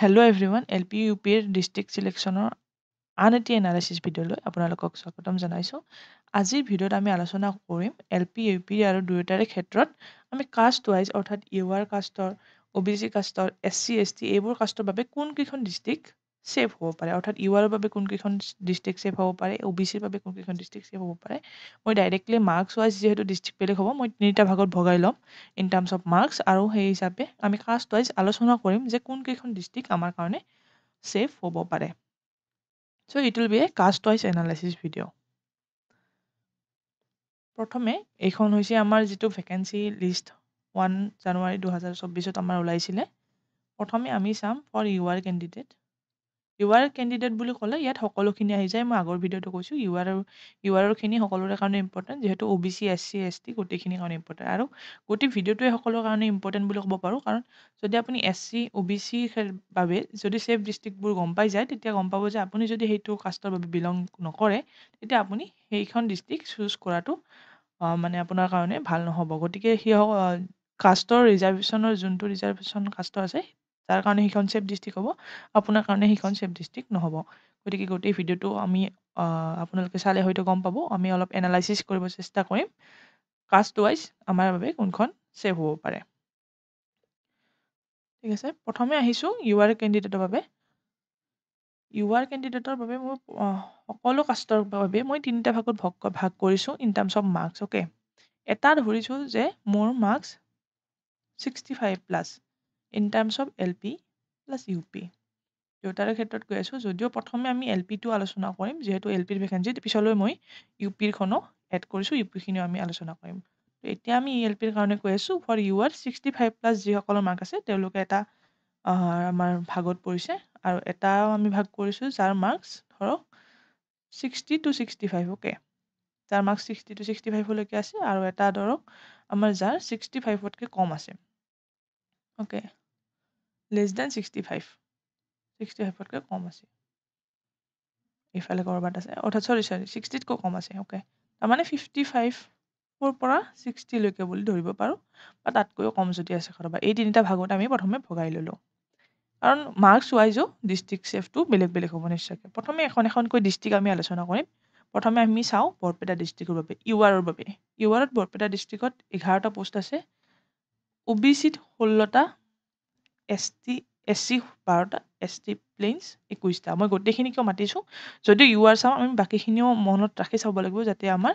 Hello everyone, LP UPৰ district চিলেকশ্যনৰ আন এটি analysis ভিডিঅ'লৈ আপোনালোকক স্বাগতম জনাইছোঁ। আজিৰ ভিডিঅ'ত আমি আলোচনা কৰিম LP UP আৰু দুয়োটাৰে ক্ষেত্ৰত আমি কাষ্ট ৱাইজ অৰ্থাৎ UR কাষ্টৰ, OBC কাষ্টৰ, SC ST এইবোৰ কাষ্টৰ বাবে কোনকেইখন ডিষ্ট্ৰিক্ট ছেভ হ'ব পাৰে, অৰ্থাৎ UR ৰ বাবে কোনকেইখন ডিষ্ট্ৰিক্ট ছেভ হ'ব পাৰে, OBC ৰ বাবে কোনকেইখন ডিষ্ট্ৰিক্ট ছেভ হ'ব পাৰে। মই ডাইৰেক্টলি মাৰ্কছ ৱাইজ যিহেতু ডিষ্ট্ৰিক্ট বেলেগ হ'ব, মই তিনিটা ভাগত ভগাই ল'ম ইন টাৰ্মছ অফ মাৰ্কছ, আৰু সেই হিচাপে আমি কাষ্ট ৱাইজ আলোচনা কৰিম যে কোনকেইখন ডিষ্ট্ৰিক্ট আমাৰ কাৰণে ছেভ হ'ব পাৰে। So it will be a caste wise analysis video. প্ৰথমে এইখন হৈছে আমাৰ যিটো ভেকেঞ্চি লিষ্ট 1 জানুৱাৰী 2024 আমাৰ ওলাইছিলে। প্ৰথমে আমি চাম for UR candidate. UR candidate বুলি ক'লে ইয়াত সকলোখিনি আহি যায়। মই আগৰ ভিডিঅ'টো কৈছোঁ UR খিনি সকলোৰে কাৰণে ইম্পৰ্টেণ্ট, যিহেতু OBC SC ST গোটেইখিনিৰ কাৰণে ইম্পৰ্টেণ্ট, আৰু গোটেই ভিডিঅ'টোৱে সকলোৰে কাৰণে ইম্পৰ্টেণ্ট বুলি ক'ব পাৰোঁ। কাৰণ যদি আপুনি SC OBC বাবে যদি ছেভ ডিষ্ট্ৰিক্টবোৰ গম পাই যায়, তেতিয়া গম পাব যে আপুনি যদি সেইটো কাষ্টৰ বাবে বিলং নকৰে, তেতিয়া আপুনি সেইখন ডিষ্ট্ৰিক্ট চুজ কৰাটো মানে আপোনাৰ কাৰণে ভাল নহ'ব। গতিকে কাষ্টৰ ৰিজাৰ্ভেশ্যনৰ যোনটো ৰিজাৰ্ভেশ্যন কাষ্টৰ আছে, তাৰ কাৰণে সেইখন ছেভ ডিষ্ট্ৰিক্ট হ'ব, আপোনাৰ কাৰণে সেইখন ছেভ ডিষ্ট্ৰিক্ট নহ'ব। গতিকে গোটেই ভিডিঅ'টো আমি আপোনালোকে চালে হয়তো গম পাব। আমি অলপ এনালাইচিছ কৰিব চেষ্টা কৰিম কাষ্ট ৱাইজ আমাৰ বাবে কোনখন ছেভ হ'ব পাৰে। ঠিক আছে, প্ৰথমে আহিছোঁ UR কেণ্ডিডেটৰ বাবে। UR কেণ্ডিডেটৰ বাবে মোৰ সকলো কাষ্টৰ বাবে মই তিনিটা ভাগত ভাগ কৰিছোঁ in terms of marks. Okay, এটা ধৰিছোঁ যে মোৰ marks 65+ in terms of LP plus UP। দুয়োটাৰে ক্ষেত্ৰত কৈ আছোঁ, যদিও প্ৰথমে আমি LPটো আলোচনা কৰিম, যিহেতু LPৰ ভেকেঞ্চি পিছলৈ মই UPৰখনো এড কৰিছোঁ, UPখিনিও আমি আলোচনা কৰিম। এতিয়া আমি LPৰ কাৰণে কৈ আছোঁ ফৰ UR 65+ যিসকলৰ মাৰ্ক আছে তেওঁলোকে এটা আমাৰ ভাগত পৰিছে, আৰু এটাও আমি ভাগ কৰিছোঁ যাৰ মাৰ্কছ ধৰক 60 to 65। অ'কে, যাৰ মাৰ্কছ 60 to 65লৈকে আছে, আৰু এটা ধৰক আমাৰ যাৰ 65তকৈ কম আছে। অ'কে, লেছ দেন 65তকৈ কম আছে, এইফালে ক'ৰবাত আছে, অৰ্থাৎ চৰি 60তকৈ কম আছে। অ'কে, তাৰমানে 55ৰ পৰা 60লৈকে বুলি ধৰিব পাৰোঁ, বা তাতকৈও কম যদি আছে কাৰোবাৰ। এই তিনিটা ভাগত আমি প্ৰথমে ভগাই ল'লোঁ, কাৰণ মাৰ্কছ ৱাইজো ডিষ্ট্ৰিক্ট ছেভটো বেলেগ বেলেগ হ'ব নিশ্চয়কৈ। প্ৰথমে এখনকৈ ডিষ্ট্ৰিক্ট আমি আলোচনা কৰিম। প্ৰথমে আমি চাওঁ বৰপেটা ডিষ্ট্ৰিক্টৰ বাবে, URৰ বাবে। URত বৰপেটা ডিষ্ট্ৰিক্টত 11টা পোষ্ট আছে, OBCত 16টা, SC 12টা, ST প্লেইনছ 21টা। মই গোটেইখিনি কিয় মাতিছোঁ, যদি UR চাওঁ আমি বাকীখিনিও মনত ৰাখি চাব লাগিব, যাতে আমাৰ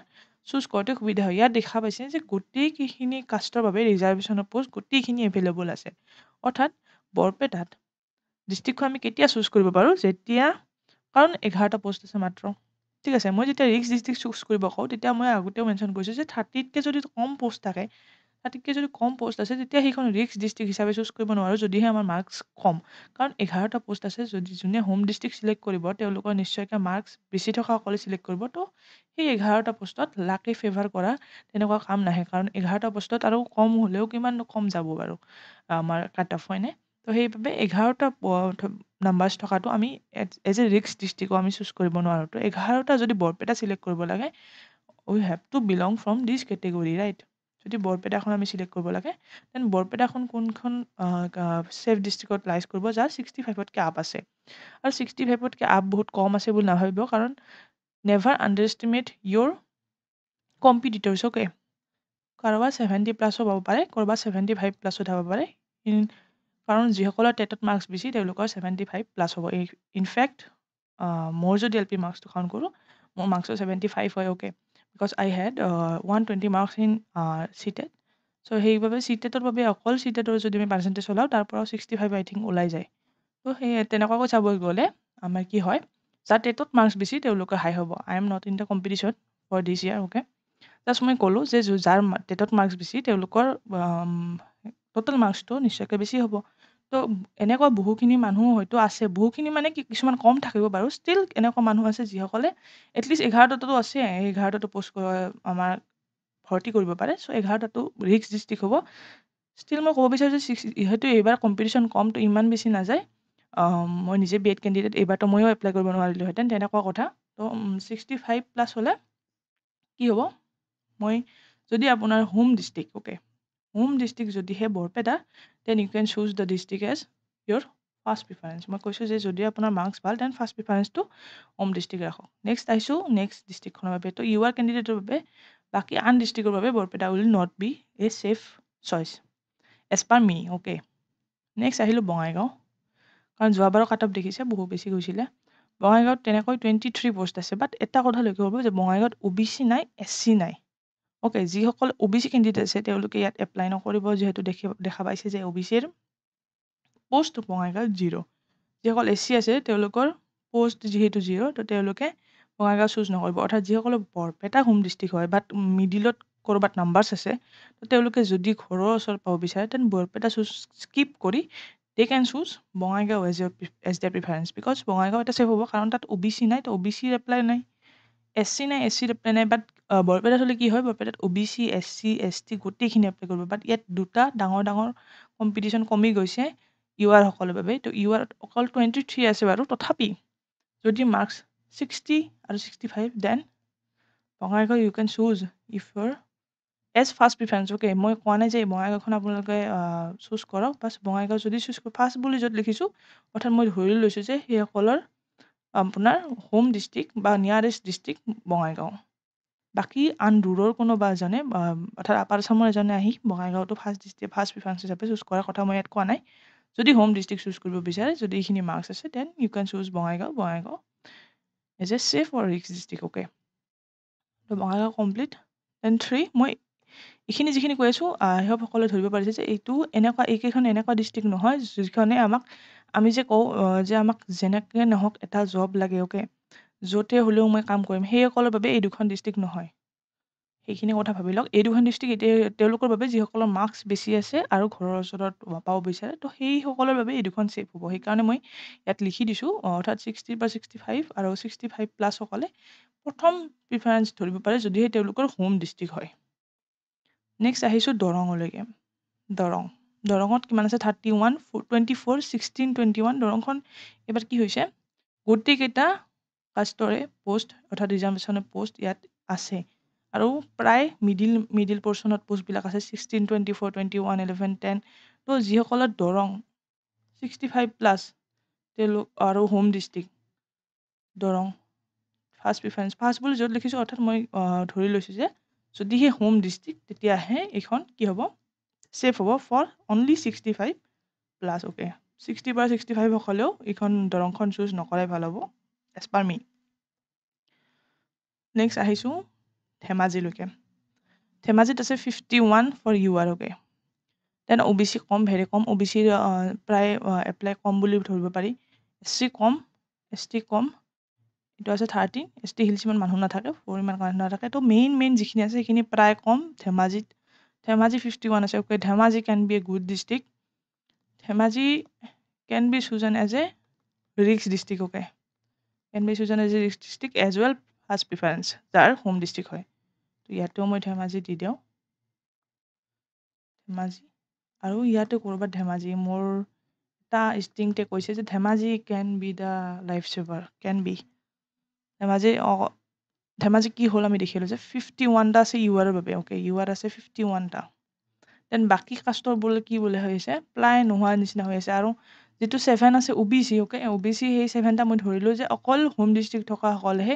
চুজ কৰোঁতে সুবিধা হয়। ইয়াত দেখা পাইছে যে গোটেইকেইখিনি কাষ্টৰ বাবে ৰিজাৰ্ভেশ্যনৰ পোষ্ট গোটেইখিনি এভেইলেবল আছে। অৰ্থাৎ বৰপেটাত ডিষ্ট্ৰিক্টখন আমি কেতিয়া চুজ কৰিব পাৰোঁ, যেতিয়া, কাৰণ 11টা পোষ্ট আছে মাত্ৰ। ঠিক আছে, মই যেতিয়া ৰিক্স ডিষ্ট্ৰিক্ট চুজ কৰিব কওঁ, তেতিয়া মই আগতেও মেনশ্যন কৰিছোঁ যে 30তকৈ যদি কম পোষ্ট থাকে, 30তকৈ যদি কম পোষ্ট আছে, তেতিয়া সেইখন ৰিক্স ডিষ্ট্ৰিক্ট হিচাপে চুজ কৰিব নোৱাৰোঁ, যদিহে আমাৰ মাৰ্কছ কম। কাৰণ 11টা পোষ্ট আছে, যদি যোনে হোম ডিষ্ট্ৰিক্ট চিলেক্ট কৰিব তেওঁলোকৰ নিশ্চয়কৈ মাৰ্কছ বেছি থকাসকলে চিলেক্ট কৰিব। তো সেই 11টা পোষ্টত লাকে ফেভাৰ কৰা তেনেকুৱা কাম নাহে, কাৰণ 11টা পোষ্টত আৰু কম হ'লেও কিমান কম যাব বাৰু আমাৰ কাট অফ, হয়নে? তো সেইবাবে 11টা নাম্বাৰ্ছ থকাটো আমি এজ এ ৰিক্স ডিষ্ট্ৰিক্টো আমি চুজ কৰিব নোৱাৰোঁ। তো 11টা যদি বৰপেটা চিলেক্ট কৰিব লাগে, we have to belong from this category, right? যদি বৰপেটাখন আমি চিলেক্ট কৰিব লাগে, দেন বৰপেটাখন কোনখন ছেভ ডিষ্ট্ৰিক্টত লাইজ কৰিব, যাৰ 65তকৈ আপ আছে। আৰু 65তকৈ আপ বহুত কম আছে বুলি নাভাবিব, কাৰণ never underestimate your competitors. Okay, কাৰোবাৰ 70+ পাব পাৰে, কাৰোবাৰ 75+ উঠাব পাৰে, কাৰণ যিসকলৰ টেটত মাৰ্কছ বেছি তেওঁলোকৰ 75+ হ'ব। ইনফেক্ট মোৰ যদি LP মাৰ্কছটো কাউণ্ট কৰোঁ, মোৰ মাৰ্কছটো 75 হয়। Okay, because I head 120 marks in CTET। চ' সেইবাবে CTETৰ বাবে অকল CTETৰ যদি আমি পাৰ্চেণ্টেজ ওলাওঁ, তাৰ পৰাও 65 আই থিংক ওলাই যায়। তো সেই তেনেকুৱাকৈ চাব গ'লে আমাৰ কি হয়, যাৰ টেটত মাৰ্কছ বেছি তেওঁলোকৰ হাই হ'ব। I am not in the competition for this year. Okay, just মই ক'লোঁ যে যাৰ টেটত মাৰ্কছ বেছি তেওঁলোকৰ টোটেল মাৰ্কছটো নিশ্চয়কৈ বেছি হ'ব। তো এনেকুৱা বহুখিনি মানুহ হয়তো আছে, বহুখিনি মানে কিছুমান কম থাকিব বাৰু, ষ্টিল এনেকুৱা মানুহ আছে যিসকলে এটলিষ্ট 11টাতো আছে, 11টাতো পোষ্ট আমাৰ ভৰ্তি কৰিব পাৰে। চ' 11টাতো ৰিক্স ডিষ্ট্ৰিক্ট হ'ব। ষ্টিল মই ক'ব বিচাৰোঁ যে যিহেতু এইবাৰ কম্পিটিশ্যন কম, তো ইমান বেছি নাযায়। মই নিজে BED কেণ্ডিডেট, এইবাৰতো ময়ো এপ্লাই কৰিব নোৱাৰিলোহেঁতেন, তেনেকুৱা কথা। তো 65+ হ'লে কি হ'ব, মই যদি আপোনাৰ home district, okay, home district যদিহে Barpeta, then you can choose the district as your first preference মই কৈছোঁ যে যদি আপোনাৰ মাৰ্কছ ভাল দেন ফাৰ্ষ্ট প্ৰিফাৰেঞ্চটো হোম ডিষ্ট্ৰিক্ট ৰাখক নেক্সট আহিছোঁ নেক্সট ডিষ্ট্ৰিক্টখনৰ বাবে তো ইউ আৰ কেণ্ডিডেটৰ বাবে বাকী আন ডিষ্ট্ৰিক্টৰ বাবে Barpeta will not be a safe choice as per me okay next আহিলোঁ বঙাইগাঁও কাৰণ যোৱাবাৰৰ কাট অফ দেখিছে বহুত বেছি গৈছিলে বঙাইগাঁৱত তেনেকৈ 23 পোষ্ট আছে বাট এটা কথা লক্ষ্য কৰিব যে বঙাইগাঁৱত OBC নাই SC নাই অ'কে যিসকল OBC কেণ্ডিডেট আছে তেওঁলোকে ইয়াত এপ্লাই নকৰিব যিহেতু দেখা পাইছে যে OBCৰ পোষ্ট বঙাইগাঁৱত 0 যিসকল SC আছে তেওঁলোকৰ পোষ্ট যিহেতু 0 তো তেওঁলোকে বঙাইগাঁও চুজ নকৰিব অৰ্থাৎ যিসকলৰ বৰপেটা হোম ডিষ্ট্ৰিক্ট হয় বাট মিডিলত ক'ৰবাত নাম্বাৰ্ছ আছে তো তেওঁলোকে যদি ঘৰৰ ওচৰত পাব বিচাৰে তেন বৰপেটা চুজ স্কিপ কৰি they can choose Bongaigaon as the preference because Bongaigaon এটা ছেফ হ'ব কাৰণ তাত OBC নাই তো OBCৰ এপ্লাই নাই SC নাই SCৰ এপ্লাই নাই বাট বৰপেটাত হ'লে কি হয় বৰপেটাত OBC SC ST গোটেইখিনি এপ্লাই কৰিব বাট ইয়াত দুটা ডাঙৰ ডাঙৰ কম্পিটিশ্যন কমি গৈছে ইউ আৰ সকলৰ বাবে তো ইউ আৰ অকল 23 আছে বাৰু তথাপি যদি মাৰ্কছ 60 আৰু 65 then Bongaigaon you can choose if your as first preference okay মই কোৱা নাই যে বঙাইগাঁওখন আপোনালোকে চুজ কৰক বাছ বঙাইগাঁও যদি চুজ কৰক ফাৰ্ষ্ট বুলি য'ত লিখিছোঁ অৰ্থাৎ মই ধৰি লৈছোঁ যে সেইসকলৰ আপোনাৰ হোম ডিষ্ট্ৰিক্ট বা নিয়াৰেষ্ট ডিষ্ট্ৰিক্ট বঙাইগাঁও বাকী আন দূৰৰ কোনোবা এজনে অৰ্থাৎ আপাৰ আছামৰ এজনে আহি বঙাইগাঁওটো ফাৰ্ষ্ট প্ৰিফাৰেঞ্চ হিচাপে চুজ কৰাৰ কথা মই ইয়াত কোৱা নাই যদি হোম ডিষ্ট্ৰিক্ট চুজ কৰিব বিচাৰে যদি এইখিনি মাৰ্কছ আছে then you can choose Bongaigaon as a safe or ৰিক্স ডিষ্ট্ৰিক্ট অ'কে তো বঙাইগাঁও কমপ্লিট দেন 3 মই এইখিনি যিখিনি কৈ আছোঁ সকলোৱে ধৰিব পাৰিছে যে এইকেইখন এনেকুৱা ডিষ্ট্ৰিক্ট নহয় যিখনে আমি যে কওঁ যে আমাক যেনেকৈ নহওক এটা জব লাগে অ'কে য'তে হ'লেও মই কাম কৰিম সেইসকলৰ বাবে এই দুখন ডিষ্ট্ৰিক্ট নহয় সেইখিনি কথা ভাবি লওক এই দুখন ডিষ্ট্ৰিক্ট এতিয়া তেওঁলোকৰ বাবে যিসকলৰ মাৰ্কছ বেছি আছে আৰু ঘৰৰ ওচৰত পাব বিচাৰে তো সেইসকলৰ বাবে এই দুখন ছেফ হ'ব সেইকাৰণে মই ইয়াত লিখি দিছোঁ অৰ্থাৎ 60 বা 65 আৰু 65+ সকলে প্ৰথম প্ৰিফাৰেঞ্চ ধৰিব পাৰে যদিহে তেওঁলোকৰ হোম ডিষ্ট্ৰিক্ট হয় নেক্সট আহিছোঁ দৰঙলৈকে দৰঙত কিমান আছে 31 24 16 21 দৰঙখন এইবাৰ কি হৈছে গোটেইকেইটা কাষ্টৰে পোষ্ট অৰ্থাৎ ৰিজাৰ্ভেশ্যনৰ পোষ্ট ইয়াত আছে আৰু প্ৰায় মিডিল পৰ্চনত পোষ্টবিলাক আছে 16 24 21 11 10 তো যিসকলৰ দৰং 65+ তেওঁলোক আৰু home district Darrang first preference first বুলি য'ত লিখিছোঁ অৰ্থাৎ মই ধৰি লৈছোঁ যে যদিহে হোম ডিষ্ট্ৰিক্ট তেতিয়াহে এইখন কি হ'ব ছেফ হ'ব ফৰ অনলি 65+ অ'কে 60 বা 65 হ'লেও এইখন দৰংখন চুজ নকৰাই ভাল হ'ব এজ পাৰ মি নেক্সট আহিছোঁ ধেমাজিলৈকে ধেমাজিত আছে 51 for U R okay then OBC কম ভেৰি কম OBC প্ৰায় এপ্লাই কম বুলি ধৰিব পাৰি SC কম ST কম এইটো আছে 13 ST হিলছ ইমান মানুহ নাথাকে ইমান মানুহ নাথাকে তো মেইন যিখিনি আছে সেইখিনি প্ৰায় কম ধেমাজি 51 আছে okay Dhemaji can be a good district Dhemaji can B চুজন as a ৰিক্স district okay can B চুজন as a ৰিক্স district as well first preference যাৰ হোম ডিষ্ট্ৰিক্ট হয় তো ইয়াতেও মই ধেমাজি দি দিওঁ ধেমাজি আৰু ইয়াতে ক'ৰবাত ধেমাজি মোৰ এটা ইনষ্টিংক্টে কৈছে যে Dhemaji can be the life saver can be Dhemaji কি হ'ল আমি দেখিলোঁ যে 51টা আছে ইউ আৰৰ বাবে অ'কে ইউ আৰ আছে 51টা দেন বাকী কাষ্টৰবোৰ কি বোলে হৈছে প্ৰায় নোহোৱা নিচিনা হৈ আছে আৰু যিটো 7 আছে OBC অ'কে OBC সেই 7টা মই ধৰিলোঁ যে অকল হোম ডিষ্ট্ৰিক্ট থকাসকলেহে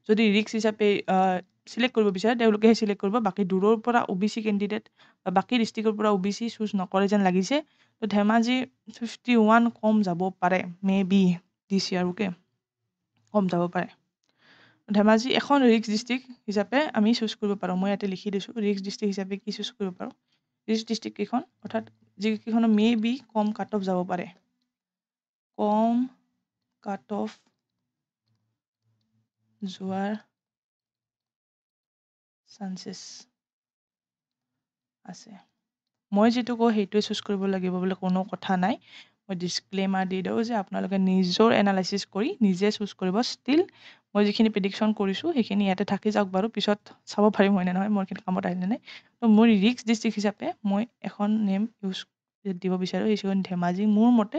যদি ৰিক্স হিচাপে চিলেক্ট কৰিব বিচাৰে তেওঁলোকেহে চিলেক্ট কৰিব বাকী দূৰৰ পৰা OBC কেণ্ডিডেট বা বাকী ডিষ্ট্ৰিক্টৰ পৰা OBC চুজ নকৰে যেন লাগিছে তো ধেমাজি 51 কম যাব পাৰে may be this year okay কম যাব পাৰে ধেমাজি এখন ৰিক্স ডিষ্ট্ৰিক্ট হিচাপে আমি চুজ কৰিব পাৰোঁ মই ইয়াতে লিখি দিছোঁ ৰিক্স ডিষ্ট্ৰিক্ট হিচাপে কি চুজ কৰিব পাৰোঁ ৰিক্স ডিষ্ট্ৰিক্ট কেইখন অৰ্থাৎ যিকেইখনৰ may be com cut off যাব পাৰে কম কাট অফ যোৱাৰ চান্সেছ আছে মই যিটো কওঁ সেইটোৱে চুজ কৰিব লাগিব বুলি কোনো কথা নাই মই ডিছক্লেমাৰ দি দিওঁ যে আপোনালোকে নিজৰ এনালাইচিছ কৰি নিজে চুজ কৰিব ষ্টিল মই যিখিনি প্ৰেডিকশ্যন কৰিছোঁ সেইখিনি ইয়াতে থাকি যাওক বাৰু পিছত চাব পাৰিম হয়নে নহয় মোৰ এইখিনি কামত আহিলে নাই তো মোৰ ৰিক্স ডিষ্ট্ৰিক্ট হিচাপে মই এখন নেম ইউজ দিব বিচাৰোঁ সেইখন ধেমাজি মোৰ মতে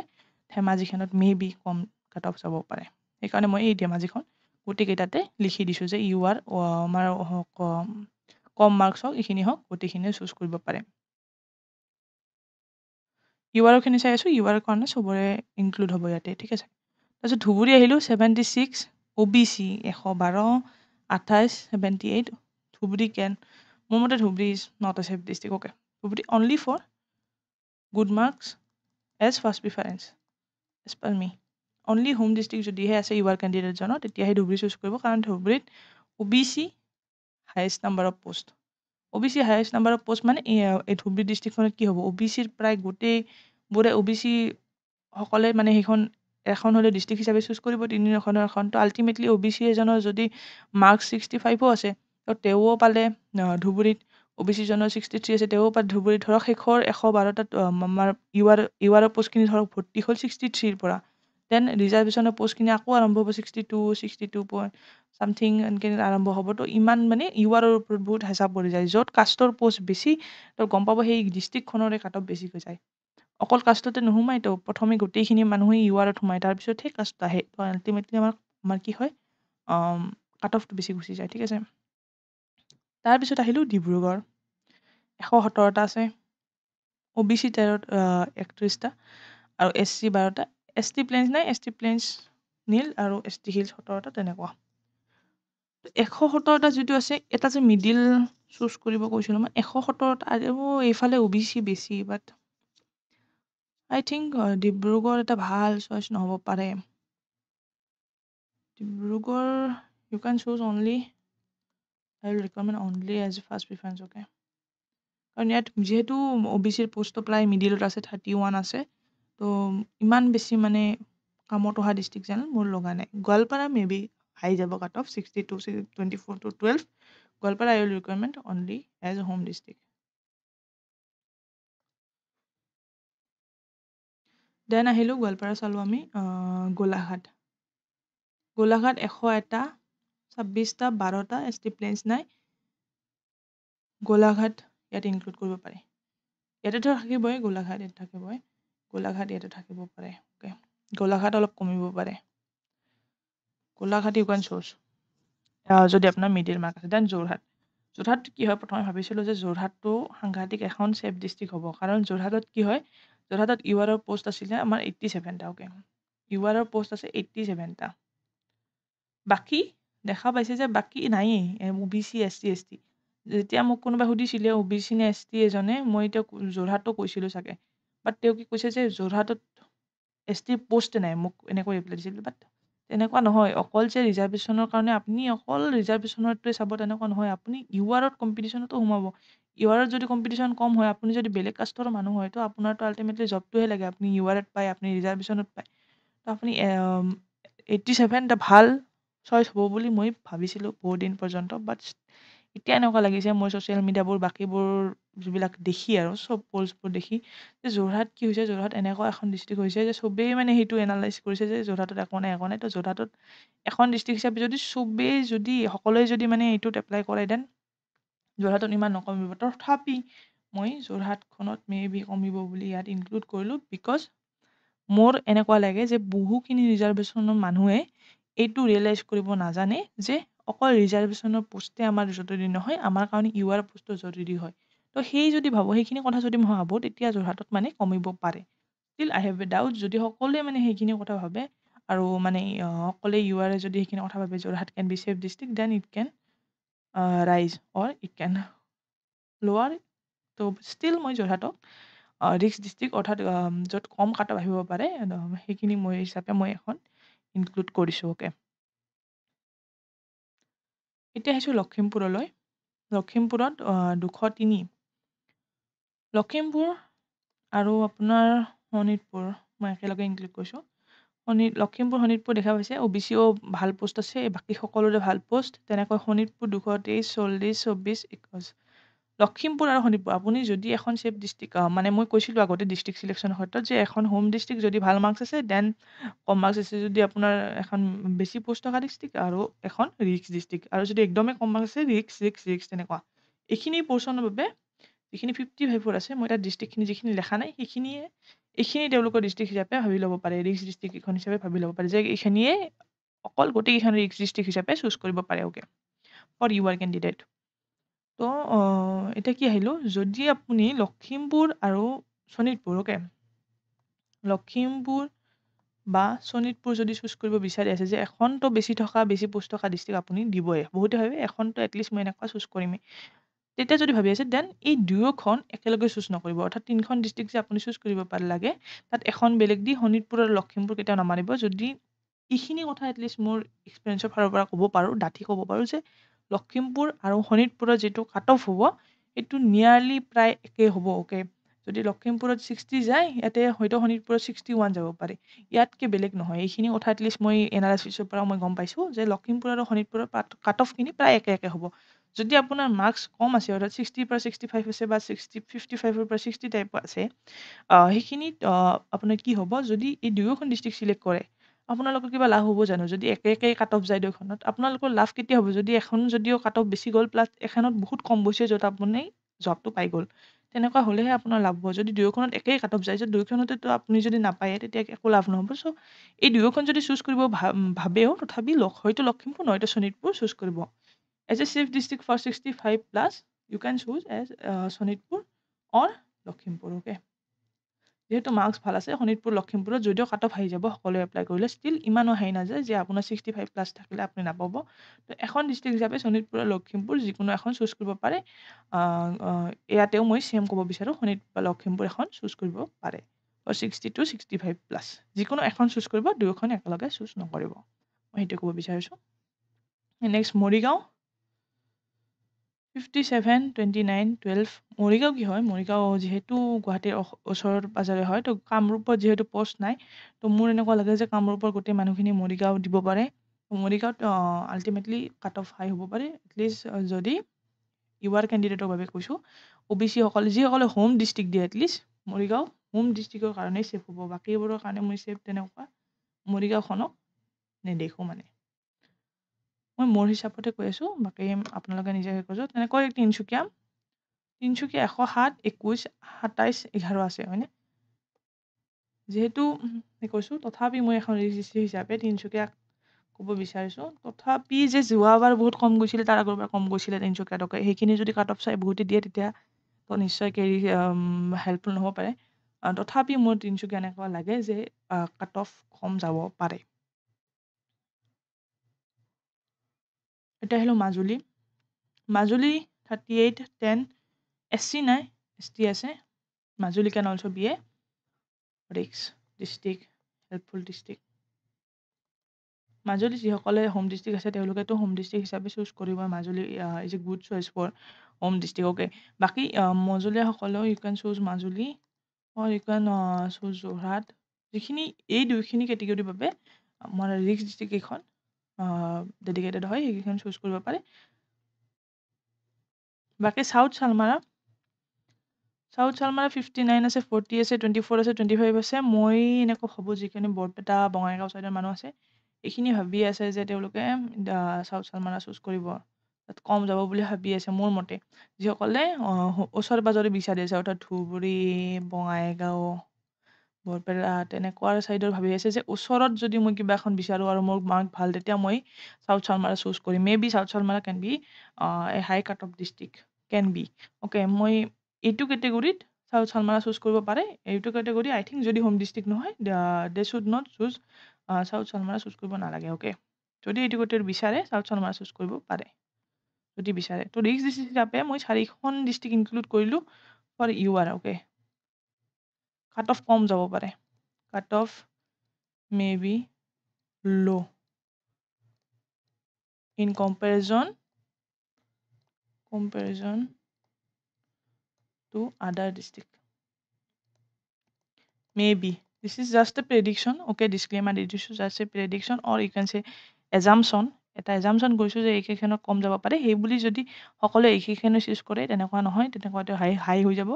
ধেমাজিখনত may be com cut off যাব পাৰে সেইকাৰণে মই এই ধেমাজিখন গোটেইকেইটাতে লিখি দিছোঁ যে ইউ আৰ আমাৰ কম মাৰ্কছ হওক এইখিনি হওক গোটেইখিনিয়ে চুজ কৰিব পাৰে ইউআৰখিনি চাই আছোঁ ইউআৰৰ কাৰণে চবৰে ইনক্লুড হ'ব ইয়াতে ঠিক আছে তাৰপিছত ধুবুৰী আহিলোঁ 76 OBC 112 28 78 ধুবুৰী কেন মোৰ মতে Dhubri is not a safe district okay Dhubri only for good marks as first preference as per me only home district যদিহে আছে ইউআৰ কেণ্ডিডেটজনৰ তেতিয়াহে ধুবুৰী চুজ কৰিব কাৰণ ধুবুৰীত OBC highest number of post OBC highest number of post মানে এই ধুবুৰী ডিষ্ট্ৰিক্টখনত কি হ'ব OBCৰ প্ৰায় গোটেইবোৰে OBC সকলে মানে সেইখন এখন হ'লে ডিষ্ট্ৰিক্ট হিচাপে চুজ কৰিব তিনিখনৰ এখন তো আল্টিমেটলি OBC এজনৰ যদি মাৰ্কছ 65ও আছে তো তেওঁও পালে ধুবুৰীত OBC জনৰ 63 আছে তেওঁও পালে ধুবুৰীত ধৰক শেষৰ 112টাত আমাৰ ইউআৰৰ পোষ্টখিনি ধৰক ভৰ্তি হ'ল 63ৰ পৰা দেন ৰিজাৰ্ভেশ্যনৰ পোষ্টখিনি আকৌ আৰম্ভ হ'ব 62 পইণ্ট চামথিং এনেকৈ আৰম্ভ হ'ব তো ইমান মানে ইউআৰৰ ওপৰত বহুত হেঁচা পৰি যায় য'ত কাষ্টৰ পোষ্ট বেছি তো গম পাব সেই ডিষ্ট্ৰিক্টখনৰে কাট অফ বেছিকৈ যায় অকল কাষ্টতে নোসোমায় তো প্ৰথমে গোটেইখিনি মানুহে ইউআৰত সোমায় তাৰপিছতহে কাষ্ট আহে তো আল্টিমেটলি আমাৰ কি হয় কাট অফটো বেছি গুচি যায় ঠিক আছে তাৰপিছত আহিলোঁ ডিব্ৰুগড় 117টা আছে OBC 31টা আৰু SC 12টা ST প্লেন্স নাই ST প্লেন্স নীল আৰু ST হিলছ 17টা তেনেকুৱা 117টা যিটো আছে এটা যে মিডিল চুজ কৰিব কৈছিলোঁ মই 117টা আৰু এইফালে OBC বেছি বাট আই থিংক ডিব্ৰুগড় এটা ভাল চইচ নহ'ব পাৰে Dibrugarh you can choose only I will recommend only as first preference okay কাৰণ ইয়াত যিহেতু OBCৰ পোষ্টটো প্ৰায় মিডিলত আছে 31 আছে তো ইমান বেছি মানে কামত অহা ডিষ্ট্ৰিক্ট যেন মোৰ লগা নাই গোৱালপাৰা মে বি হাই যাব cut off 62 24 to 12 Goalpara I will recommend only as a home district then আহিলোঁ গোৱালপাৰা চালোঁ আমি গোলাঘাট 101টা 26টা 12টা ST প্লেন্স নাই গোলাঘাট ইয়াত ইনক্লুড কৰিব পাৰে ইয়াতেতো থাকিবই গোলাঘাট ইয়াত থাকিবই গোলাঘাট ইয়াতে থাকিব পাৰে অ'কে গোলাঘাট অলপ কমিব পাৰে গোলাঘাট ইউ কেন চুজ যদি আপোনাৰ মিডিল মাৰ্ক আছে দেন যোৰহাট কি হয় প্ৰথমে ভাবিছিলোঁ যে যোৰহাটটো সাংঘাতিক এখন ছেফ ডিষ্ট্ৰিক্ট হ'ব কাৰণ যোৰহাটত কি হয় যোৰহাটত ইউআৰৰ পোষ্ট আছিলে আমাৰ 87টা অ'কে ইউআৰৰ পোষ্ট আছে 87টা বাকী দেখা পাইছে যে বাকী নায়েই OBC SC ST যেতিয়া মোক কোনোবাই সুধিছিলে OBC নে ST এজনে মই এতিয়া যোৰহাটটো কৈছিলোঁ চাগে বাট তেওঁ কি কৈছে যে যোৰহাটত ST পোষ্টে নাই মোক এনেকৈ ৰিপ্লাই দিছিল বাট তেনেকুৱা নহয় অকল যে ৰিজাৰ্ভেশ্যনৰ কাৰণে আপুনি অকল ৰিজাৰ্ভেশ্যনৰটোৱে চাব তেনেকুৱা নহয় আপুনি ইউআৰত কম্পিটিশ্যনতো সোমাব ইউআৰত যদি কম্পিটিশ্যন কম হয় আপুনি যদি বেলেগ কাষ্টৰ মানুহ হয় তো আপোনাৰতো আল্টিমেটলি জবটোহে লাগে আপুনি ইউআৰত পায় আপুনি ৰিজাৰ্ভেশ্যনত পায় তো আপুনি 87 এটা ভাল চইচ হ'ব বুলি মই ভাবিছিলোঁ বহুত দিন পৰ্যন্ত বাট এতিয়া এনেকুৱা লাগিছে মই ছ'চিয়েল মিডিয়াবোৰ বাকীবোৰ যিবিলাক দেখি আৰু চব প'ষ্টবোৰ দেখি যে যোৰহাট কি হৈছে যোৰহাট এনেকুৱা এখন ডিষ্ট্ৰিক্ট হৈছে যে চবেই মানে সেইটো এনালাইজ কৰিছে যে যোৰহাটত একো নাই তো যোৰহাটত এখন ডিষ্ট্ৰিক্ট হিচাপে যদি চবেই যদি সকলোৱে যদি মানে এইটোত এপ্লাই কৰে দেন যোৰহাটত ইমান নকমিব তথাপি মই যোৰহাটখনত মে বি কমিব বুলি ইয়াত ইনক্লুড কৰিলোঁ বিকজ মোৰ এনেকুৱা লাগে যে বহুখিনি ৰিজাৰ্ভেশ্যনৰ মানুহে এইটো ৰিয়েলাইজ কৰিব নাজানে যে অকল ৰিজাৰ্ভেশ্যনৰ পোষ্টে আমাৰ জৰুৰী নহয় আমাৰ কাৰণে ইউআৰ পোষ্টটো জৰুৰী হয় তো সেই যদি ভাবোঁ সেইখিনি কথা যদি মই ভাবোঁ তেতিয়া যোৰহাটত মানে কমিব পাৰে still I have a doubt যদি সকলোৱে মানে সেইখিনি কথা ভাবে আৰু মানে সকলোৱে ইউআৰে যদি সেইখিনি কথা ভাবে Jorhat can be safe district then it can rise or it কেন লোৱাৰ তো ষ্টিল মই যোৰহাটক ৰিক্স ডিষ্ট্ৰিক্ট অৰ্থাৎ য'ত কম কাট অফ আহিব পাৰে সেইখিনি মই হিচাপে মই এখন ইনক্লুড কৰিছোঁ অ'কে এতিয়া আহিছোঁ লখিমপুৰলৈ লখিমপুৰত 203 লখিমপুৰ আৰু আপোনাৰ শোণিতপুৰ মই একেলগে ইনক্লুড কৰিছোঁ লখিমপুৰ শোণিতপুৰ দেখা পাইছে OBCও ভাল পোষ্ট আছে বাকী সকলোৰে ভাল পোষ্ট তেনেকৈ শোণিতপুৰ 223 40 24 21 লখিমপুৰ আৰু শোণিতপুৰ আপুনি যদি এখন ছেফ ডিষ্ট্ৰিক্ট মানে মই কৈছিলোঁ আগতে ডিষ্ট্ৰিক্ট চিলেকশ্যনৰ ক্ষেত্ৰত যে এখন হোম ডিষ্ট্ৰিক্ট যদি ভাল মাৰ্কছ আছে দেন কম মাৰ্কছ আছে যদি আপোনাৰ এখন বেছি পোষ্ট থকা ডিষ্ট্ৰিক্ট আৰু এখন ৰিক্স ডিষ্ট্ৰিক্ট আৰু যদি একদমেই কম মাৰ্কছ আছে ৰিক্স তেনেকুৱা এইখিনি পৰ্চনৰ বাবে যিখিনি 55 আছে মই তাত ডিষ্ট্ৰিক্টখিনি যিখিনি লেখা নাই এইখিনি তেওঁলোকৰ ডিষ্ট্ৰিক্ট হিচাপে ভাবি ল'ব পাৰে ৰিক্স ডিষ্ট্ৰিক্ট এখন হিচাপে ভাবি ল'ব পাৰে যে এইখিনিয়ে অকল গোটেইকেইখন ৰিক্স ডিষ্ট্ৰিক্ট হিচাপে চুজ কৰিব পাৰে অ'কে ফৰ ইউআৰ কেণ্ডিডেট তো এতিয়া কি আহিলোঁ যদি আপুনি লখিমপুৰ আৰু শোণিতপুৰ অ'কে লখিমপুৰ বা শোণিতপুৰ যদি চুজ কৰিব বিচাৰি আছে যে এখনতো বেছি থকা বেছি পোষ্ট থকা ডিষ্ট্ৰিক্ট আপুনি দিবই বহুতে ভাবে এখনতো এটলিষ্ট মই এনেকুৱা চুজ কৰিমেই তেতিয়া যদি ভাবি আছে দেন এই দুয়োখন একেলগে চুজ নকৰিব অৰ্থাৎ তিনিখন ডিষ্ট্ৰিক্ট যে আপুনি চুজ কৰিব পাৰে লাগে তাত এখন বেলেগ দি শোণিতপুৰ আৰু লখিমপুৰ কেতিয়াও নামাৰিব যদি এইখিনি কথা এটলিষ্ট মোৰ এক্সপিৰিয়েঞ্চৰ ফালৰ পৰা ক'ব পাৰোঁ ডাঠি ক'ব পাৰোঁ যে লখিমপুৰ আৰু শোণিতপুৰৰ যিটো কাট অফ হ'ব সেইটো নিয়াৰলি প্ৰায় একেই হ'ব অ'কে যদি লখিমপুৰত 60 যায় ইয়াতে হয়তো শোণিতপুৰত 61 যাব পাৰে ইয়াতকে বেলেগ নহয় এইখিনি কথা এটলিষ্ট মই এনালাইচিছৰ পৰা মই গম পাইছোঁ যে লখিমপুৰ আৰু শোণিতপুৰৰ কাট অফখিনি প্ৰায় একে একে হ'ব যদি আপোনাৰ মাৰ্কছ কম আছে অৰ্থাৎ 60 পৰা 65 আছে বা 55 পৰা 60 টাইপ আছে সেইখিনিত আপোনাৰ কি হ'ব যদি এই দুয়োখন ডিষ্ট্ৰিক্ট চিলেক্ট কৰে আপোনালোকৰ কিবা লাভ হ'ব জানো যদি একে একে কাট অফ যায় দুয়োখনত আপোনালোকৰ লাভ কেতিয়া হ'ব যদি এখন যদিও কাট অফ বেছি গ'ল প্লাছ এখনত বহুত কম গৈছে য'ত আপুনি জবটো পাই গ'ল তেনেকুৱা হ'লেহে আপোনাৰ লাভ হ'ব যদি দুয়োখনত একেই কাট অফ যায় যে দুয়োখনতেতো আপুনি যদি নাপায়ে তেতিয়া একো লাভ নহ'ব চ' এই দুয়োখন যদি চুজ কৰিব ভাবেও তথাপি হয়তো লখিমপুৰ নহয়তো শোণিতপুৰ চুজ কৰিব as a safe district for 65 plus you can choose as Sonitpur or Lakhimpur okay যেহেতু মাৰ্কছ ভাল আছে শোণিতপুৰ লখিমপুৰত যদিও কাট অফ আহি যাব সকলোৱে এপ্লাই কৰিলে ষ্টিল ইমানো হাই নাযায় যে আপোনাৰ 65 প্লাছ থাকিলে আপুনি নাপাব তো এখন ডিষ্ট্ৰিক্ট হিচাপে শোণিতপুৰ আৰু লখিমপুৰ যিকোনো এখন চুজ কৰিব পাৰে ইয়াতেও মই চেম ক'ব বিচাৰোঁ শোণিতপুৰ বা লখিমপুৰ এখন চুজ কৰিব পাৰে 60 to 65 প্লাছ যিকোনো এখন চুজ কৰিব দুয়োখন একেলগে চুজ নকৰিব মই সেইটো ক'ব বিচাৰিছোঁ নেক্সট মৰিগাঁও 57 29 12 মৰিগাঁও কি হয় মৰিগাঁও যিহেতু গুৱাহাটীৰ ওচৰৰ পাজৰে হয় তো কামৰূপত যিহেতু পষ্ট নাই তো মোৰ এনেকুৱা লাগে যে কামৰূপৰ গোটেই মানুহখিনি মৰিগাঁও দিব পাৰে মৰিগাঁৱত আল্টিমেটলি কাট অফ হাই হ'ব পাৰে এটলিষ্ট যদি ইউআৰ কেণ্ডিডেটৰ বাবে কৈছোঁ OBC সকলে যিসকলে হোম ডিষ্ট্ৰিক্ট দিয়ে এটলিষ্ট মৰিগাঁও হোম ডিষ্ট্ৰিক্টৰ কাৰণেই ছেফ হ'ব বাকীবোৰৰ কাৰণে মই ছেফ তেনেকুৱা মৰিগাঁওখনক নেদেখোঁ মানে মই মোৰ হিচাপতে কৈ আছোঁ বাকী আপোনালোকে নিজে কৈছোঁ তেনেকৈ তিনিচুকীয়া 107 21 27 11 আছে হয়নে যিহেতু কৈছোঁ তথাপি মই এখন ৰেজিষ্ট্ৰি হিচাপে তিনিচুকীয়াক ক'ব বিচাৰিছোঁ তথাপি যে যোৱাবাৰ বহুত কম গৈছিলে তাৰ আগৰবাৰ কম গৈছিলে তিনিচুকীয়াতকৈ সেইখিনি যদি কাট অফ চাই বহুতে দিয়ে তেতিয়া তো নিশ্চয় হেল্পফুল নহ'ব পাৰে তথাপি মোৰ তিনিচুকীয়া এনেকুৱা লাগে যে কাট অফ কম যাব পাৰে এতিয়া আহিলোঁ মাজুলী 38 10 SC নাই ST আছে মাজুলী কেন অলছ' বি এ ৰিক্স ডিষ্ট্ৰিক্ট হেল্পফুল ডিষ্ট্ৰিক্ট মাজুলী যিসকলে হোম ডিষ্ট্ৰিক্ট আছে তেওঁলোকেতো হোম ডিষ্ট্ৰিক্ট হিচাপে চুজ কৰিব Majuli is a good choice for home district okay বাকী মজলীয়াসকলেও you can choose Majuli or you can choose Jorhat যিখিনি এই দুইখিনি কেটেগৰীৰ বাবে আমাৰ ৰিক্স ডিষ্ট্ৰিক্ট কেইখন ডেডিকেটেড হয় সেইকেইখন চুজ কৰিব পাৰে বাকী চাউথ চালমাৰা 59 আছে 40 আছে 24 আছে 25 আছে মই এনেকৈ ভাবোঁ যিখিনি বৰপেটা বঙাইগাঁও ছাইডৰ মানুহ আছে এইখিনি ভাবি আছে যে তেওঁলোকে চাউথ চালমাৰা চুজ কৰিব তাত কম যাব বুলি ভাবি আছে মোৰ মতে যিসকলে ওচৰে পাজৰে বিচাৰি আছে অৰ্থাৎ ধুবুৰী বঙাইগাঁও বৰপেটা তেনেকুৱা ছাইডৰ ভাবি আছে যে ওচৰত যদি মই কিবা এখন বিচাৰোঁ আৰু মোৰ মাৰ্ক ভাল তেতিয়া মই চাউথ চালমাৰা চুজ কৰিম may be South Salmara can be a high cut off district can be okay মই এইটো কেটেগৰীত চাউথ চালমাৰা চুজ কৰিব পাৰে এইটো কেটেগৰী আই থিংক যদি হোম ডিষ্ট্ৰিক্ট নহয় they should not choose South Salmara choose কৰিব নালাগে অ'কে যদি এইটো কেটেগৰী বিচাৰে চাউথ চালমাৰা চুজ কৰিব পাৰে যদি বিচাৰে তো ৰিক্স ডিষ্ট্ৰিক্ট হিচাপে মই 4খন ডিষ্ট্ৰিক্ট ইনক্লুড কৰিলোঁ ফৰ ইউআৰ অ'কে কাট অফ কম যাব পাৰে কাট অফ মে বি ল' in comparison to other district maybe this is just a prediction okay disclaimer this is just a prediction or you can say assumption এটা assumption কৰিছোঁ যে এইকেইখনত কম যাব পাৰে সেই বুলি যদি সকলোৱে এইকেইখনে চুজ কৰে তেনেকুৱা নহয় তেনেকুৱাতে হাই হৈ যাব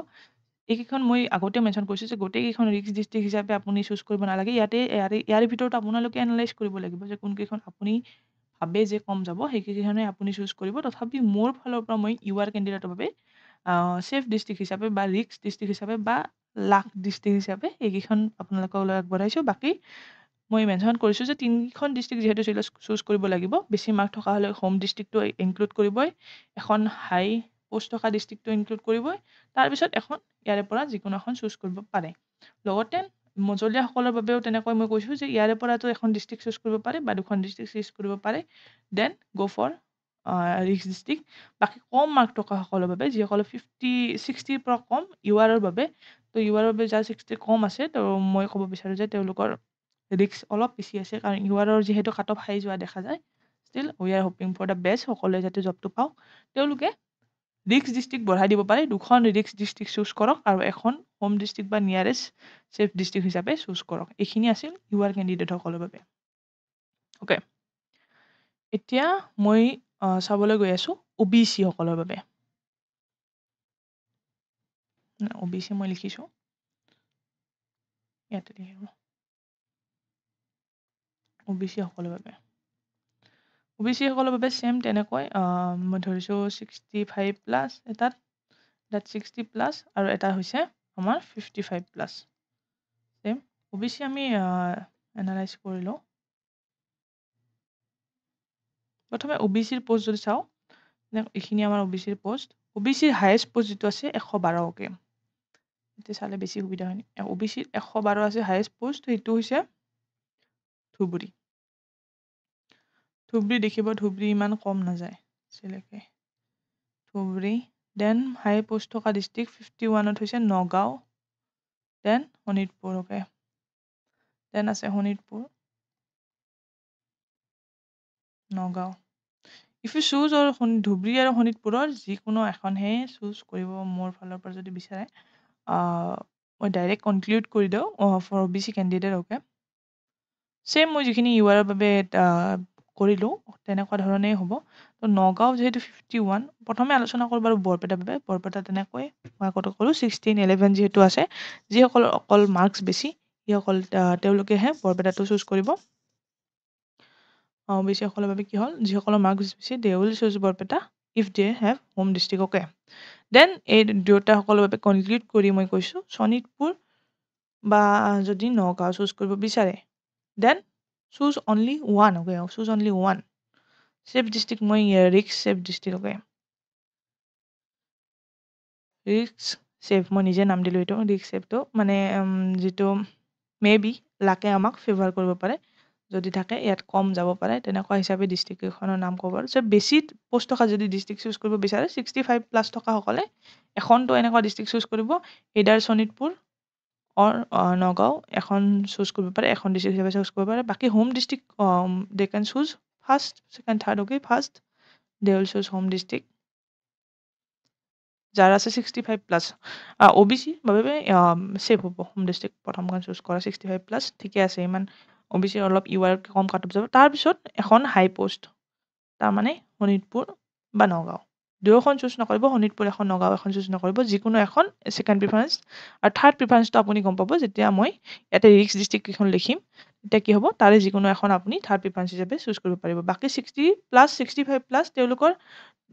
এইকেইখন মই আগতে মেনশ্যন কৰিছোঁ যে গোটেইকেইখন ৰিক্স ডিষ্ট্ৰিক্ট হিচাপে আপুনি চুজ কৰিব নালাগে ইয়াৰে ভিতৰত আপোনালোকে এনালাইজ কৰিব লাগিব যে কোনকেইখন আপুনি ভাবে যে কম যাব সেইকেইখনে আপুনি চুজ কৰিব তথাপি মোৰ ফালৰ পৰা মই ইউআৰ কেণ্ডিডেটৰ বাবে চেফ ডিষ্ট্ৰিক্ট হিচাপে বা ৰিক্স ডিষ্ট্ৰিক্ট হিচাপে বা লাখ ডিষ্ট্ৰিক্ট হিচাপে এইকেইখন আপোনালোকলৈ আগবঢ়াইছোঁ বাকী মই মেনশ্যন কৰিছোঁ যে 3খন ডিষ্ট্ৰিক্ট যিহেতু চুজ কৰিব লাগিব বেছি মাৰ্ক থকা হ'লে হোম ডিষ্ট্ৰিক্টটো ইনক্লুড কৰিবই এখন হাই পোষ্ট থকা ডিষ্ট্ৰিক্টটো ইনক্লুড কৰিবই তাৰপিছত এখন ইয়াৰে পৰা যিকোনো এখন চুজ কৰিব পাৰে লগতে মজলীয়াসকলৰ বাবেও তেনেকৈ মই কৈছোঁ যে ইয়াৰে পৰাতো এখন ডিষ্ট্ৰিক্ট চুজ কৰিব পাৰে বা দুখন ডিষ্ট্ৰিক্ট চুজ কৰিব পাৰে দেন গ' ফৰ ৰিক্স ডিষ্ট্ৰিক্ট বাকী কম মাৰ্ক থকাসকলৰ বাবে যিসকলে 60ৰ পৰা কম ইউআৰৰ বাবে তো ইউআৰৰ বাবে যাৰ 60 কম আছে তো মই ক'ব বিচাৰোঁ যে তেওঁলোকৰ ৰিক্স অলপ বেছি আছে কাৰণ ইউআৰৰ যিহেতু কাট অফ হাই যোৱা দেখা যায় still we are hoping for the best সকলোৱে যাতে জবটো পাওক তেওঁলোকে ৰিক্স ডিষ্ট্ৰিক্ট বঢ়াই দিব পাৰে দুখন ৰিক্স ডিষ্ট্ৰিক্ট চুজ কৰক আৰু এখন হোম ডিষ্ট্ৰিক্ট বা নিয়াৰেষ্ট ছেফ ডিষ্ট্ৰিক্ট হিচাপে চুজ কৰক এইখিনি আছিল ইউআৰ কেণ্ডিডেটসকলৰ বাবে অ'কে এতিয়া মই চাবলৈ গৈ আছোঁ OBC সকলৰ বাবে OBC মই লিখিছোঁ ইয়াতে লিখিব OBC সকলৰ বাবে OBC সকলৰ বাবে ছেম তেনেকৈ মই ধৰিছোঁ 65 প্লাছ এটাত 60 প্লাছ আৰু এটা হৈছে আমাৰ 55 প্লাছ ছেম OBC আমি এনালাইজ কৰি লওঁ প্ৰথমে OBCৰ পোষ্ট যদি চাওঁ এইখিনি আমাৰ OBCৰ পোষ্ট OBCৰ হায়েষ্ট পোষ্ট যিটো আছে 112 অ'কে এতিয়া চালে বেছি সুবিধা হয় OBCৰ 112 আছে হায়েষ্ট পোষ্ট সেইটো হৈছে ধুবুৰী দেখিব ধুবুৰী ইমান কম নাযায় চিলেকে ধুবুৰী দেন হাই পোষ্ট থকা ডিষ্ট্ৰিক্ট 51ত হৈছে Nagaon then Sonitpur okay then আছে Sonitpur Nagaon if you choose Dhubri আৰু শোণিতপুৰৰ যিকোনো এখনহে চুজ কৰিব মোৰ ফালৰ পৰা যদি বিচাৰে মই ডাইৰেক্ট কনক্লুড কৰি দিওঁ for OBC candidate okay same মই যিখিনি ইউআৰৰ বাবে কৰিলোঁ তেনেকুৱা ধৰণেই হ'ব তো নগাঁও যিহেতু 51 প্ৰথমে আলোচনা কৰোঁ বাৰু বৰপেটাৰ বাবে বৰপেটা তেনেকৈ মই আগতে ক'লোঁ 16 11 যিহেতু আছে যিসকলৰ অকল মাৰ্কছ বেছি সেইসকল তেওঁলোকেহে বৰপেটাটো চুজ কৰিব OBC সকলৰ বাবে কি হ'ল যিসকলৰ মাৰ্কছ বেছি they will choose Barpeta if they have home district okay then এই দুয়োটাসকলৰ বাবে কনক্লুড কৰি মই কৈছোঁ শোণিতপুৰ বা যদি নগাঁও চুজ কৰিব বিচাৰে then choose only one okay choose only one safe district মই ৰিক্স ছেফ ডিষ্ট্ৰিক্ট অ'কে ৰিক্স ছেফ মই নিজে নাম দিলোঁ এইটো ৰিক্স ছেফটো মানে যিটো মে বি লাকে আমাক ফেভাৰ কৰিব পাৰে যদি থাকে ইয়াত কম যাব পাৰে তেনেকুৱা হিচাপে ডিষ্ট্ৰিক্টকেইখনৰ নাম ক'ব পাৰোঁ বেছি পোষ্ট থকা যদি ডিষ্ট্ৰিক্ট চুজ কৰিব বিচাৰে 65 প্লাছ থকাসকলে এখনতো এনেকুৱা ডিষ্ট্ৰিক্ট চুজ কৰিব ইডাৰ শোণিতপুৰ অৰ নগাঁও এখন চুজ কৰিব পাৰে এখন ডিষ্ট্ৰিক্ট হিচাপে চুজ কৰিব পাৰে বাকী home district they can choose first second third okay first they will choose home district যাৰ আছে 65 প্লাছ OBCৰ বাবে ছেফ হ'ব হোম ডিষ্ট্ৰিক্ট প্ৰথমখন চুজ কৰা 65 প্লাছ ঠিকে আছে ইমান OBCৰ অলপ ইউআৰ কম কাট অফ যাব তাৰপিছত এখন হাই পোষ্ট তাৰমানে শোণিতপুৰ বা নগাঁও দুয়োখন চুজ নকৰিব শোণিতপুৰ এখন নগাঁও এখন চুজ নকৰিব যিকোনো এখন ছেকেণ্ড প্ৰিফাৰেঞ্চ আৰু থাৰ্ড প্ৰিফাৰেঞ্চটো আপুনি গম পাব যেতিয়া মই ইয়াতে ৰিক্স ডিষ্ট্ৰিক্ট কেইখন লিখিম তেতিয়া কি হ'ব তাৰে যিকোনো এখন আপুনি থাৰ্ড প্ৰিফাৰেঞ্চ হিচাপে চুজ কৰিব পাৰিব বাকী 60 প্লাছ 65 প্লাছ তেওঁলোকৰ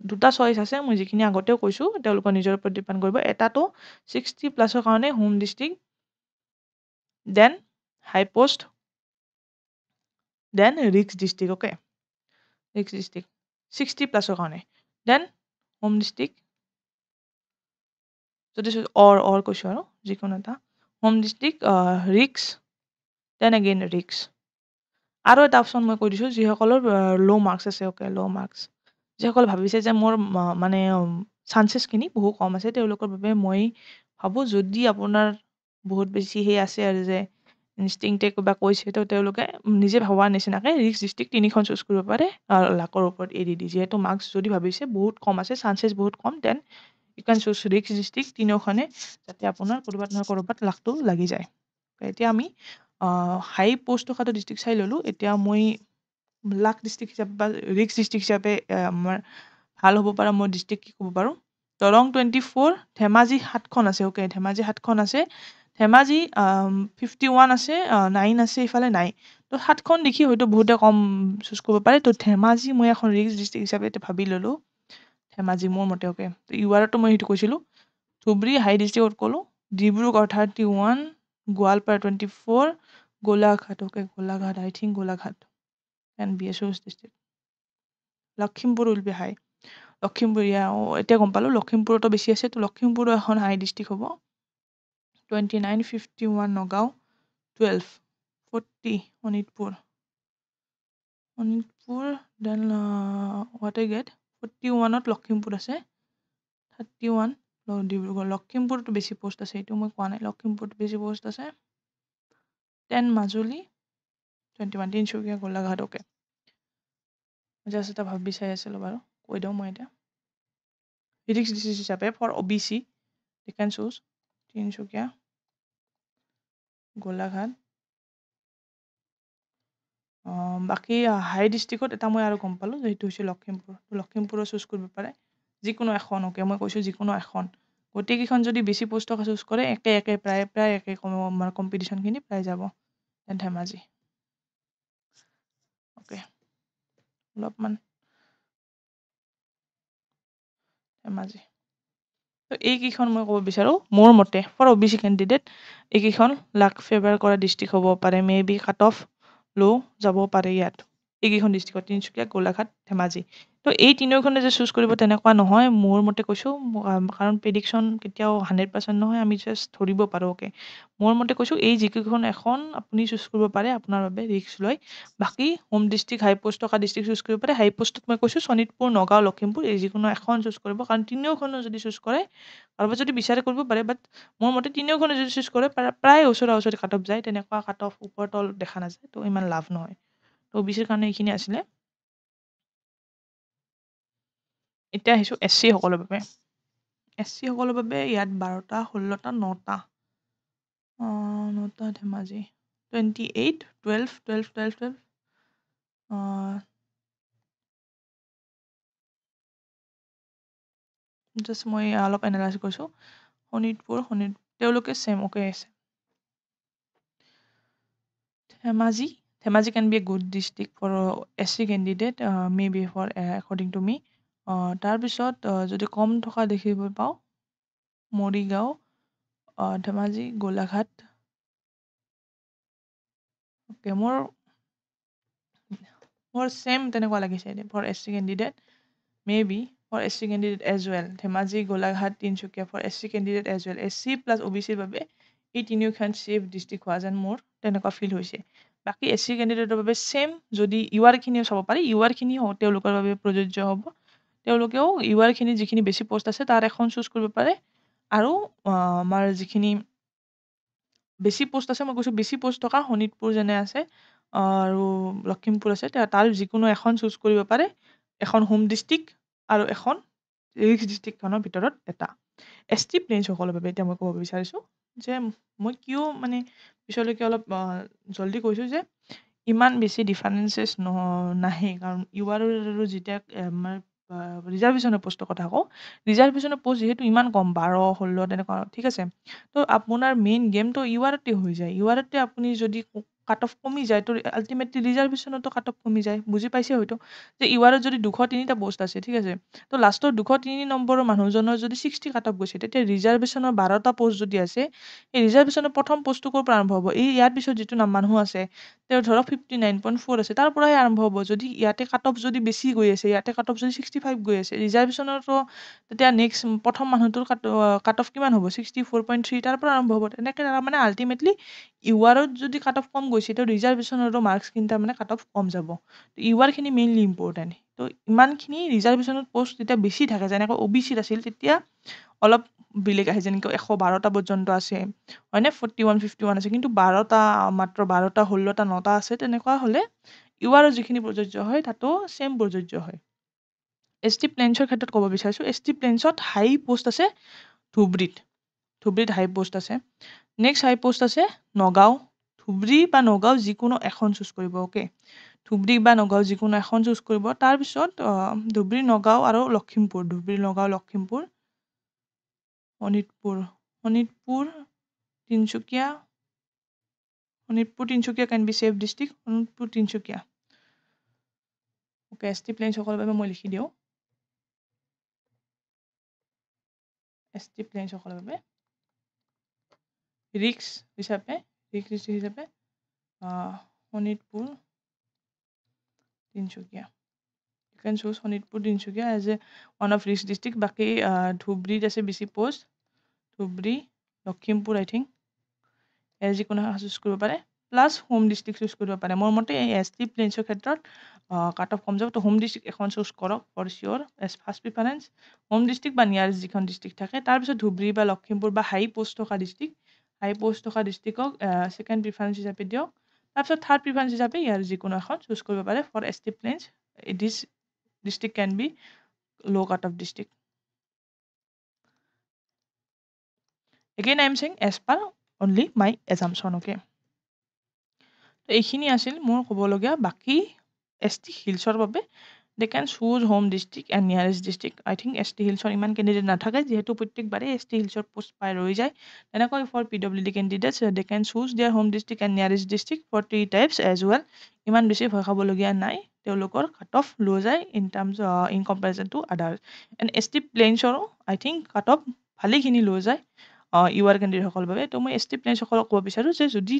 দুটা চইচ আছে মই যিখিনি আগতেও কৈছোঁ তেওঁলোকৰ নিজৰ ওপৰত ডিপেণ্ড কৰিব এটাতো 60 প্লাছৰ কাৰণে home district then high post then ৰিক্স ডিষ্ট্ৰিক্ট অ'কে ৰিক্স ডিষ্ট্ৰিক্ট 60 প্লাছৰ কাৰণে দেন হোম ডিষ্ট্ৰিক্ট যদি অৰ কৈছোঁ আৰু যিকোনো এটা হোম ডিষ্ট্ৰিক্ট ৰিক্স দেন এগেইন ৰিক্স আৰু এটা অপশ্যন মই কৈ দিছোঁ যিসকলৰ ল' মাৰ্কছ আছে অ'কে ল' মাৰ্কছ যিসকল ভাবিছে যে মোৰ মানে চান্সেছখিনি বহু কম আছে তেওঁলোকৰ বাবে মই ভাবোঁ যদি আপোনাৰ বহুত বেছি সেই আছে আৰু যে ইনষ্টিংক্টে কিবা কৈছে তো তেওঁলোকে নিজে ভবাৰ নিচিনাকৈ ৰিক্স ডিষ্ট্ৰিক্ট তিনিখন চুজ কৰিব পাৰে লাকৰ ওপৰত এৰি দি যিহেতু মাৰ্কছ যদি ভাবিছে বহুত কম আছে চান্সেছ বহুত কম দেন ইউ কেন চুজ ৰিক্স ডিষ্ট্ৰিক্ট তিনিওখনে যাতে আপোনাৰ ক'ৰবাত নহয় ক'ৰবাত লাকটো লাগি যায় এতিয়া আমি হাই পোষ্ট থকাটো ডিষ্ট্ৰিক্ট চাই ল'লোঁ এতিয়া মই লাক ডিষ্ট্ৰিক্ট হিচাপে বা ৰিক্স ডিষ্ট্ৰিক্ট হিচাপে আমাৰ ভাল হ'ব পৰা মই ডিষ্ট্ৰিক্ট কি ক'ব পাৰোঁ দৰং 24 ধেমাজি 7খন আছে অ'কে ধেমাজি 7খন আছে ধেমাজি 51 আছে 9 আছে ইফালে নাই তো 7খন দেখি হয়তো বহুতে কম চুজ কৰিব পাৰে তো ধেমাজি মই এখন ৰিক্স ডিষ্ট্ৰিক্ট হিচাপে ভাবি ল'লোঁ ধেমাজি মোৰ মতে অ'কে তো ইউআৰতো মই সেইটো কৈছিলোঁ ধুবুৰী হাই ডিষ্ট্ৰিক্টত ক'লোঁ Dibrugarh 31 Goalpara 24 Golaghat okay Golaghat I think Golaghat and BSO's district Lakhimpur will be high Lakhimpur এতিয়া গম পালোঁ লখিমপুৰতো বেছি আছে তো লখিমপুৰো এখন হাই ডিষ্ট্ৰিক্ট হ'ব 29 51 Nagaon 12 40 Sonitpur then what I get 41ত লখিমপুৰ আছে 31 ডিব্ৰুগড় লখিমপুৰটো বেছি পোষ্ট আছে এইটো মই কোৱা নাই লখিমপুৰটো বেছি পোষ্ট আছে 10 মাজুলী 21 তিনচুকীয়া গোলাঘাট ওকে জাষ্ট এটা ভাবি চাই আছিলোঁ বাৰু কৈ দিওঁ মই এতিয়া ৰিক্স ডিচিজ হিচাপে for OBC they can choose Tinsukia Golaghat বাকী হাই ডিষ্ট্ৰিক্টত এটা মই আৰু গম পালোঁ যে সেইটো হৈছে লখিমপুৰো চুজ কৰিব পাৰে যিকোনো এখন ওকে মই কৈছোঁ যিকোনো এখন গোটেইকেইখন যদি বেছি পোষ্ট থকা চুজ কৰে একে প্ৰায় একে কম্পিটিশ্যনখিনি প্ৰায় যাব ধেমাজি ওকে অলপমান ধেমাজি তো এইকেইখন মই ক'ব বিচাৰোঁ মোৰ মতে ফৰ OBC কেণ্ডিডেট এইকেইখন লাক ফেভাৰ কৰা ডিষ্ট্ৰিক্ট হ'ব পাৰে মে বি কাট অফ ল' যাব পাৰে ইয়াত এইকেইখন ডিষ্ট্ৰিক্টত তিনিচুকীয়া গোলাঘাট ধেমাজি তো এই তিনিওখনে যে চুজ কৰিব তেনেকুৱা নহয় মোৰ মতে কৈছোঁ কাৰণ প্ৰেডিকশ্যন কেতিয়াও 100% নহয় আমি জাষ্ট ধৰিব পাৰোঁ ওকে মোৰ মতে কৈছোঁ এই যিকেইখন এখন আপুনি চুজ কৰিব পাৰে আপোনাৰ বাবে ৰিস্ক লৈ বাকী হোম ডিষ্ট্ৰিক্ট হাই পোষ্ট থকা ডিষ্ট্ৰিক্ট চুজ কৰিব পাৰে হাই পোষ্টত মই কৈছোঁ শোণিতপুৰ নগাঁও লখিমপুৰ এই যিকোনো এখন চুজ কৰিব কাৰণ তিনিওখনো যদি চুজ কৰে কাৰোবাৰ যদি বিচাৰে কৰিব পাৰে বাট মোৰ মতে তিনিওখনে যদি চুজ কৰে প্ৰায় ওচৰা কাট অফ যায় তেনেকুৱা কাট অফ ওপৰ তল দেখা নাযায় তো ইমান লাভ নহয় তো OBCৰ কাৰণে এইখিনি আছিলে এতিয়া আহিছোঁ SC সকলৰ বাবে SC সকলৰ বাবে ইয়াত 12টা 16টা 9টা 9টা ধেমাজি 28 12 12 12 12 জাষ্ট মই অলপ এনালাইজ কৰিছোঁ শোণিতপুৰ তেওঁলোকে ছেম ওকে আছে Dhemaji can be a good district for SC candidate may be for according to me তাৰপিছত যদি কম থকা দেখিব পাওঁ মৰিগাঁও ধেমাজি গোলাঘাট অ'কে মোৰ ছেম তেনেকুৱা লাগিছে for SC candidate may be for SC candidate as well Dhemaji Golaghat Tinsukia for SC candidate as well SC plus OBCৰ বাবে এই তিনিওখন ছেফ ডিষ্ট্ৰিক্ট হোৱা যেন মোৰ তেনেকুৱা ফিল হৈছে বাকী SC কেণ্ডিডেটৰ বাবে ছেম যদি URখিনিও চাব পাৰি URখিনিও তেওঁলোকৰ বাবে প্ৰযোজ্য হ'ব তেওঁলোকেও URখিনি যিখিনি বেছি পোষ্ট আছে তাৰ এখন চুজ কৰিব পাৰে আৰু আমাৰ যিখিনি বেছি পোষ্ট আছে মই কৈছোঁ বেছি পোষ্ট থকা শোণিতপুৰ যেনে আছে আৰু লখিমপুৰ আছে তাৰ যিকোনো এখন চুজ কৰিব পাৰে এখন হোম ডিষ্ট্ৰিক্ট আৰু এখন ৰিক্স ডিষ্ট্ৰিক্টখনৰ ভিতৰত এটা ST প্লেইনছসকলৰ বাবে এতিয়া মই ক'ব বিচাৰিছোঁ যে মই কিয় মানে পিছলৈকে অলপ জল্দি কৈছোঁ যে ইমান বেছি ডিফাৰেঞ্চেছ নাহে কাৰণ UR আৰু যেতিয়া আমাৰ ৰিজাৰ্ভেশ্যনৰ পষ্টৰ কথা কওঁ ৰিজাৰ্ভেশ্যনৰ পষ্ট যিহেতু ইমান কম 12 16 তেনেকুৱা ঠিক আছে তো আপোনাৰ মেইন গেমটো URতে হৈ যায় URতে আপুনি যদি কাট অফ কমি যায় তো আল্টিমেটলি ৰিজাৰ্ভেশ্যনতো কাট অফ কমি যায় বুজি পাইছে হয়তো যে URত যদি 203টা পোষ্ট আছে ঠিক আছে তো লাষ্টৰ 203 নম্বৰৰ মানুহজনৰ যদি 60 কাট অফ গৈছে তেতিয়া ৰিজাৰ্ভেশ্যনৰ 12টা পোষ্ট যদি আছে এই ৰিজাৰ্ভেশ্যনৰ প্ৰথম পোষ্টটো ক'ৰ পৰা আৰম্ভ হ'ব এই ইয়াৰ পিছত যিটো মানুহ আছে তেওঁ ধৰক 59.4 আছে তাৰ পৰাই আৰম্ভ হ'ব যদি ইয়াতে কাট অফ যদি বেছি গৈ আছে ইয়াতে কাট অফ যদি 65 গৈ আছে ৰিজাৰ্ভেশ্যনতো তেতিয়া নেক্সট প্ৰথম মানুহটোৰ কাট অফ কিমান হ'ব 64.3 তাৰ পৰা আৰম্ভ হ'ব তেনেকৈ মানে আল্টিমেটলি URত যদি কাট অফ কম গৈছে তো ৰিজাৰ্ভেশ্যনৰো মাৰ্কছখিনি তাৰমানে কাট অফ কম যাব URখিনি মেইনলি ইম্পৰ্টেণ্ট তো ইমানখিনি ৰিজাৰ্ভেশ্যনত পষ্ট যেতিয়া বেছি থাকে যেনেকৈ OBCত আছিল তেতিয়া অলপ বেলেগ আহে যেনেকৈ 112টা পৰ্যন্ত আছে হয়নে 41 51 আছে কিন্তু 12টা মাত্ৰ 12টা 16টা 9টা আছে তেনেকুৱা হ'লে URৰ যিখিনি প্ৰযোজ্য হয় তাতো ছেম প্ৰযোজ্য হয় ST প্লেইনছৰ ক্ষেত্ৰত ক'ব বিচাৰিছোঁ ST প্লেইনছত হাই পোষ্ট আছে ধুবুৰীত হাই পোষ্ট আছে নেক্সট হাই পোষ্ট আছে নগাঁও ধুবুৰী বা নগাঁও যিকোনো এখন চুজ কৰিব ওকে ধুবুৰী বা নগাঁও যিকোনো এখন চুজ কৰিব তাৰপিছত ধুবুৰী নগাঁও আৰু Lakhimpur Dhubri Nagaon Lakhimpur Sonitpur Tinsukia can be safe district Sonitpur Tinsukia okay ST প্লেইনছসকলৰ বাবে মই লিখি দিওঁ ST প্লেইনছসকলৰ বাবে ৰিক্স হিচাপে Sonitpur Tinsukia you can choose Sonitpur Tinsukia as a one of ৰিক্স ডিষ্ট্ৰিক্ট বাকী ধুবুৰীত আছে বেছি post Dhubri Lakhimpur I think as যিকোনো চুজ কৰিব পাৰে প্লাছ হোম ডিষ্ট্ৰিক্ট চুজ কৰিব পাৰে মোৰ মতে এই ST প্লেইনছৰ ক্ষেত্ৰত কাট অফ কম যাব তো হোম ডিষ্ট্ৰিক্ট এখন চুজ কৰক for sure as first preference home district বা নিয়াৰেষ্ট যিখন ডিষ্ট্ৰিক্ট থাকে তাৰপিছত ধুবুৰী বা লখিমপুৰ বা হাই পোষ্ট থকা ডিষ্ট্ৰিক্টক ছেকেণ্ড প্ৰিফাৰেঞ্চ হিচাপে দিয়ক তাৰপিছত থাৰ্ড প্ৰিফাৰেঞ্চ হিচাপে ইয়াৰ যিকোনো এখন চুজ কৰিব পাৰে for ST plains this district can be low' cut off district again I am saying as per only my assumption okay এইখিনি আছিল মোৰ ক'বলগীয়া বাকী ST হিলছৰ বাবে they can choose home district and nearest district I think ST হিলছৰ ইমান candidate নাথাকে যিহেতু প্ৰত্যেকবাৰে ST হিলছৰ পোষ্ট পাই ৰৈ যায় তেনেকৈ for PWD candidates they can choose their home district and nearest district for 3 types as well ইমান বেছি ভয় খাবলগীয়া নাই তেওঁলোকৰ কাট অফ ল' যায় in comparison to others and ST প্লেইনছৰো আই থিংক কাট অফ ভালেখিনি ল' যায় UR কেণ্ডিডেটসকলৰ বাবে তো মই ST প্লেইনছসকলক ক'ব বিচাৰোঁ যে যদি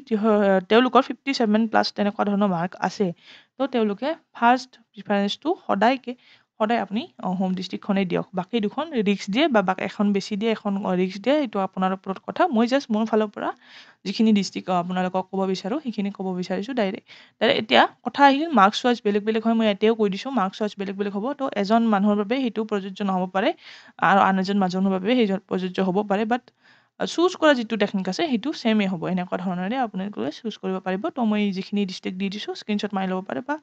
তেওঁলোকৰ 57+ তেনেকুৱা ধৰণৰ মাৰ্ক আছে তো তেওঁলোকে ফাৰ্ষ্ট প্ৰিফাৰেঞ্চটো সদায় আপুনি হোম ডিষ্ট্ৰিক্টখনেই দিয়ক বাকী দুখন ৰিক্স দিয়ে বা এখন বেছি দিয়ে এখন ৰিক্স দিয়ে এইটো আপোনাৰ ওপৰত কথা মই জাষ্ট মোৰ ফালৰ পৰা যিখিনি ডিষ্ট্ৰিক্ট আপোনালোকক ক'ব বিচাৰোঁ সেইখিনি ক'ব বিচাৰিছোঁ ডাইৰেক্ট এতিয়া কথা আহিল মাৰ্কছ ৱাইজ বেলেগ বেলেগ হয় মই এতিয়াও কৈ দিছোঁ মাৰ্কছ ৱাইজ বেলেগ বেলেগ হ'ব তো এজন মানুহৰ বাবে সেইটো প্ৰযোজ্য নহ'ব পাৰে আৰু আন এজন মানুহৰ বাবে সেইটো প্ৰযোজ্য হ'ব পাৰে বাট চুজ কৰা যিটো টেকনিক আছে সেইটো ছেমেই হ'ব এনেকুৱা ধৰণেৰে আপোনালোকে চুজ কৰিব পাৰিব তো মই যিখিনি ডিষ্ট্ৰিক্ট দি দিছোঁ স্ক্ৰীনশ্বট মাৰি ল'ব পাৰে বা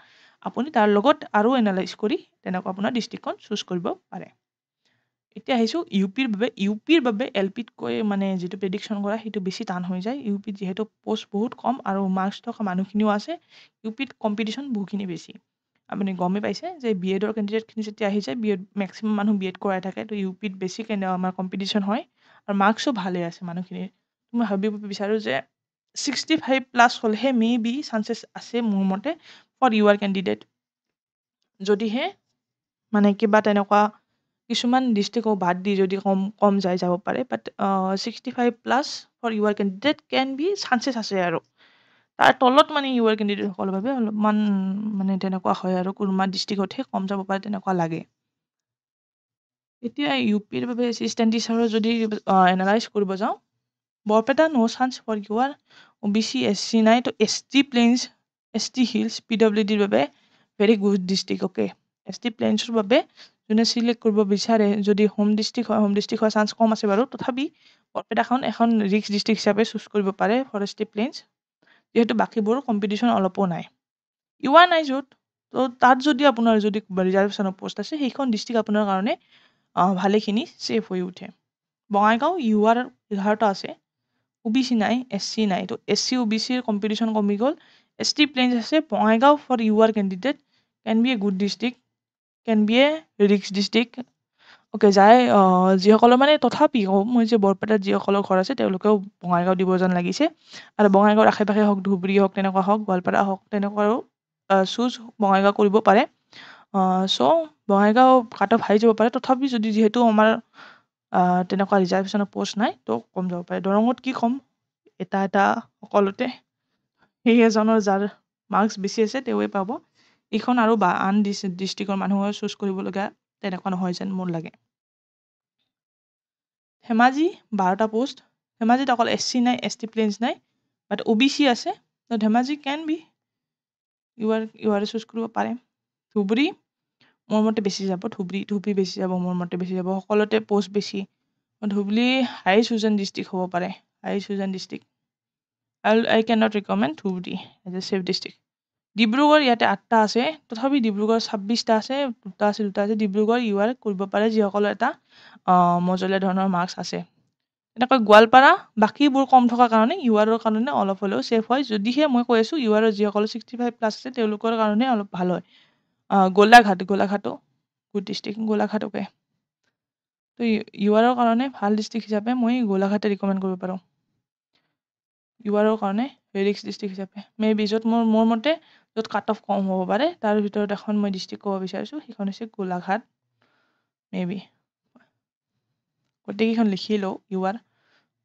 আপুনি তাৰ লগত আৰু এনালাইজ কৰি তেনেকুৱা আপোনাৰ ডিষ্ট্ৰিক্টখন চুজ কৰিব পাৰে এতিয়া আহিছোঁ ইউপিৰ বাবে LPতকৈ মানে যিটো প্ৰেডিকশ্যন কৰা সেইটো বেছি টান হৈ যায় ইউপিত যিহেতু পোষ্ট বহুত কম আৰু মাৰ্কছ থকা মানুহখিনিও আছে ইউপিত কম্পিটিশ্যন বহুখিনি বেছি আপুনি গমেই পাইছে যে BEdৰ কেণ্ডিডেটখিনি যেতিয়া আহি যায় মেক্সিমাম মানুহ BEd কৰাই থাকে তো ইউপিত বেছি আমাৰ কম্পিটিশ্যন হয় আৰু মাৰ্কছো ভালেই আছে মানুহখিনিৰ মই ভাবিব বিচাৰোঁ যে 65+ হ'লেহে মে বি চান্সেছ আছে মোৰ মতে ফৰ UR কেণ্ডিডেট যদিহে মানে কিবা তেনেকুৱা কিছুমান ডিষ্ট্ৰিক্টক বাদ দি যদি কম যাব পাৰে but 65+ for UR candidate can be chances আছে আৰু তাৰ তলত মানে UR কেণ্ডিডেটসকলৰ বাবে অলপমান মানে তেনেকুৱা হয় আৰু কোনোবা ডিষ্ট্ৰিক্টতহে কম যাব পাৰে তেনেকুৱা লাগে এতিয়া ইউপিৰ বাবে এছিষ্টেণ্ট টিচাৰৰ যদি এনালাইজ কৰিব যাওঁ Barpeta no' chance for UR OBC SC নাই তো ST প্লেইনছ ST হিলছ PWDৰ বাবে very good district okay ST প্লেইনছৰ বাবে যোনে চিলেক্ট কৰিব বিচাৰে যদি হোম ডিষ্ট্ৰিক্ট হোৱাৰ চান্স কম আছে বাৰু তথাপি বৰপেটাখন এখন ৰিক্স ডিষ্ট্ৰিক্ট হিচাপে চুজ কৰিব পাৰে ফৰ ST প্লেইনছ যিহেতু বাকীবোৰ কম্পিটিশ্যন অলপো নাই UR নাই য'ত তো তাত যদি আপোনাৰ যদি ৰিজাৰ্ভেশ্যনৰ পোষ্ট আছে সেইখন ডিষ্ট্ৰিক্ট আপোনাৰ কাৰণে ভালেখিনি ছেফ হৈ উঠে বঙাইগাঁও UR 11টা আছে OBC নাই SC নাই তো SC OBCৰ কম্পিটিশ্যন কমি গ'ল ST প্লেইনছ আছে Bongaigaon for UR candidate can be a good district can be a ৰিক্স ডিষ্ট্ৰিক্ট অ'কে যিসকলৰ মানে তথাপি মই যে বৰপেটাত যিসকলৰ ঘৰ আছে তেওঁলোকেও বঙাইগাঁও দিব যেন লাগিছে আৰু বঙাইগাঁৱৰ আশে পাশে হওক ধুবুৰী হওক তেনেকুৱা হওক গোৱালপাৰা হওক তেনেকুৱাও চুজ বঙাইগাঁও কৰিব পাৰে চ' বঙাইগাঁও কাট অফ হাই যাব পাৰে তথাপি যদি যিহেতু আমাৰ তেনেকুৱা ৰিজাৰ্ভেশ্যনৰ পোষ্ট নাই তো কম যাব পাৰে দৰঙত কি ক'ম এটা সকলোতে সেই এজনৰ যাৰ মাৰ্কছ বেছি আছে তেওঁৱে পাব এইখন আৰু আন ডিষ্ট্ৰিক্টৰ মানুহৰ চুজ কৰিবলগীয়া তেনেকুৱা নহয় যেন মোৰ লাগে ধেমাজি 12টা পোষ্ট ধেমাজিত অকল SC নাই ST প্লেইনছ নাই বাট OBC আছে তো Dhemaji can be UR choose কৰিব পাৰে ধুবুৰী মোৰ মতে বেছি যাব ধুবুৰী বেছি যাব মোৰ মতে বেছি যাব সকলোতে পোষ্ট বেছি ধুবুৰী হাই চুজেন ডিষ্ট্ৰিক্ট হ'ব পাৰে high chosen district I cannot recommend Dhubri as a safe district Dibrugarh ইয়াতে 8টা আছে তথাপি ডিব্ৰুগড় 26টা আছে দুটা আছে ডিব্ৰুগড় UR কৰিব পাৰে যিসকলৰ এটা মজলীয়া ধৰণৰ মাৰ্কছ আছে এনেকৈ গোৱালপাৰা বাকীবোৰ কম থকাৰ কাৰণে URৰ কাৰণে অলপ হ'লেও ছেফ হয় যদিহে মই কৈ আছোঁ URৰ যিসকল 65+ আছে তেওঁলোকৰ কাৰণে অলপ ভাল হয় গোলাঘাটো গুড ডিষ্ট্ৰিক্ট গোলাঘাট অ'কে তো URৰ কাৰণে ভাল ডিষ্ট্ৰিক্ট হিচাপে মই গোলাঘাটে ৰিকমেণ্ড কৰিব পাৰোঁ URৰ কাৰণে ৰিক্স ডিষ্ট্ৰিক্ট হিচাপে মে বি য'ত মোৰ মতে য'ত কাট অফ কম হ'ব পাৰে তাৰ ভিতৰত এখন মই ডিষ্ট্ৰিক্ট ক'ব বিচাৰিছোঁ সেইখন হৈছে গোলাঘাট মে বি গোটেইকেইখন লিখি লওঁ UR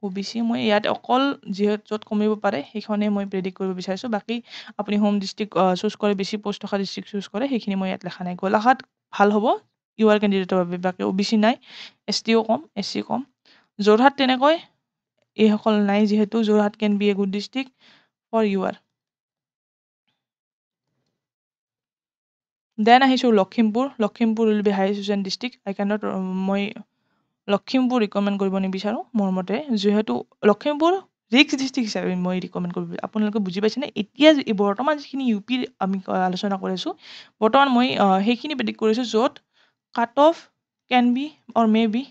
OBC মই ইয়াত অকল য'ত কমিব পাৰে সেইখনেই মই প্ৰেডিক্ট কৰিব বিচাৰিছোঁ বাকী আপুনি হোম ডিষ্ট্ৰিক্ট চুজ কৰে বেছি পোষ্ট থকা ডিষ্ট্ৰিক্ট চুজ কৰে সেইখিনি মই ইয়াত লেখা নাই গোলাঘাট ভাল হ'ব UR কেণ্ডিডেটৰ বাবে বাকী OBC নাই STও কম SC কম যোৰহাট তেনেকৈ এইসকল নাই যিহেতু Jorhat can be a good district for UR then আহিছোঁ Lakhimpur will be high chosen district I cannot মই লখিমপুৰ ৰিকমেণ্ড কৰিব নিবিচাৰোঁ মোৰ মতে যিহেতু লখিমপুৰ ৰিক্স ডিষ্ট্ৰিক্ট হিচাপে মই ৰিকমেণ্ড কৰিব আপোনালোকে বুজি পাইছেনে এতিয়া বৰ্তমান যিখিনি ইউ পিৰ আমি আলোচনা কৰিছোঁ বৰ্তমান মই সেইখিনি প্ৰেডিক্ট কৰিছোঁ য'ত cut off can be or may be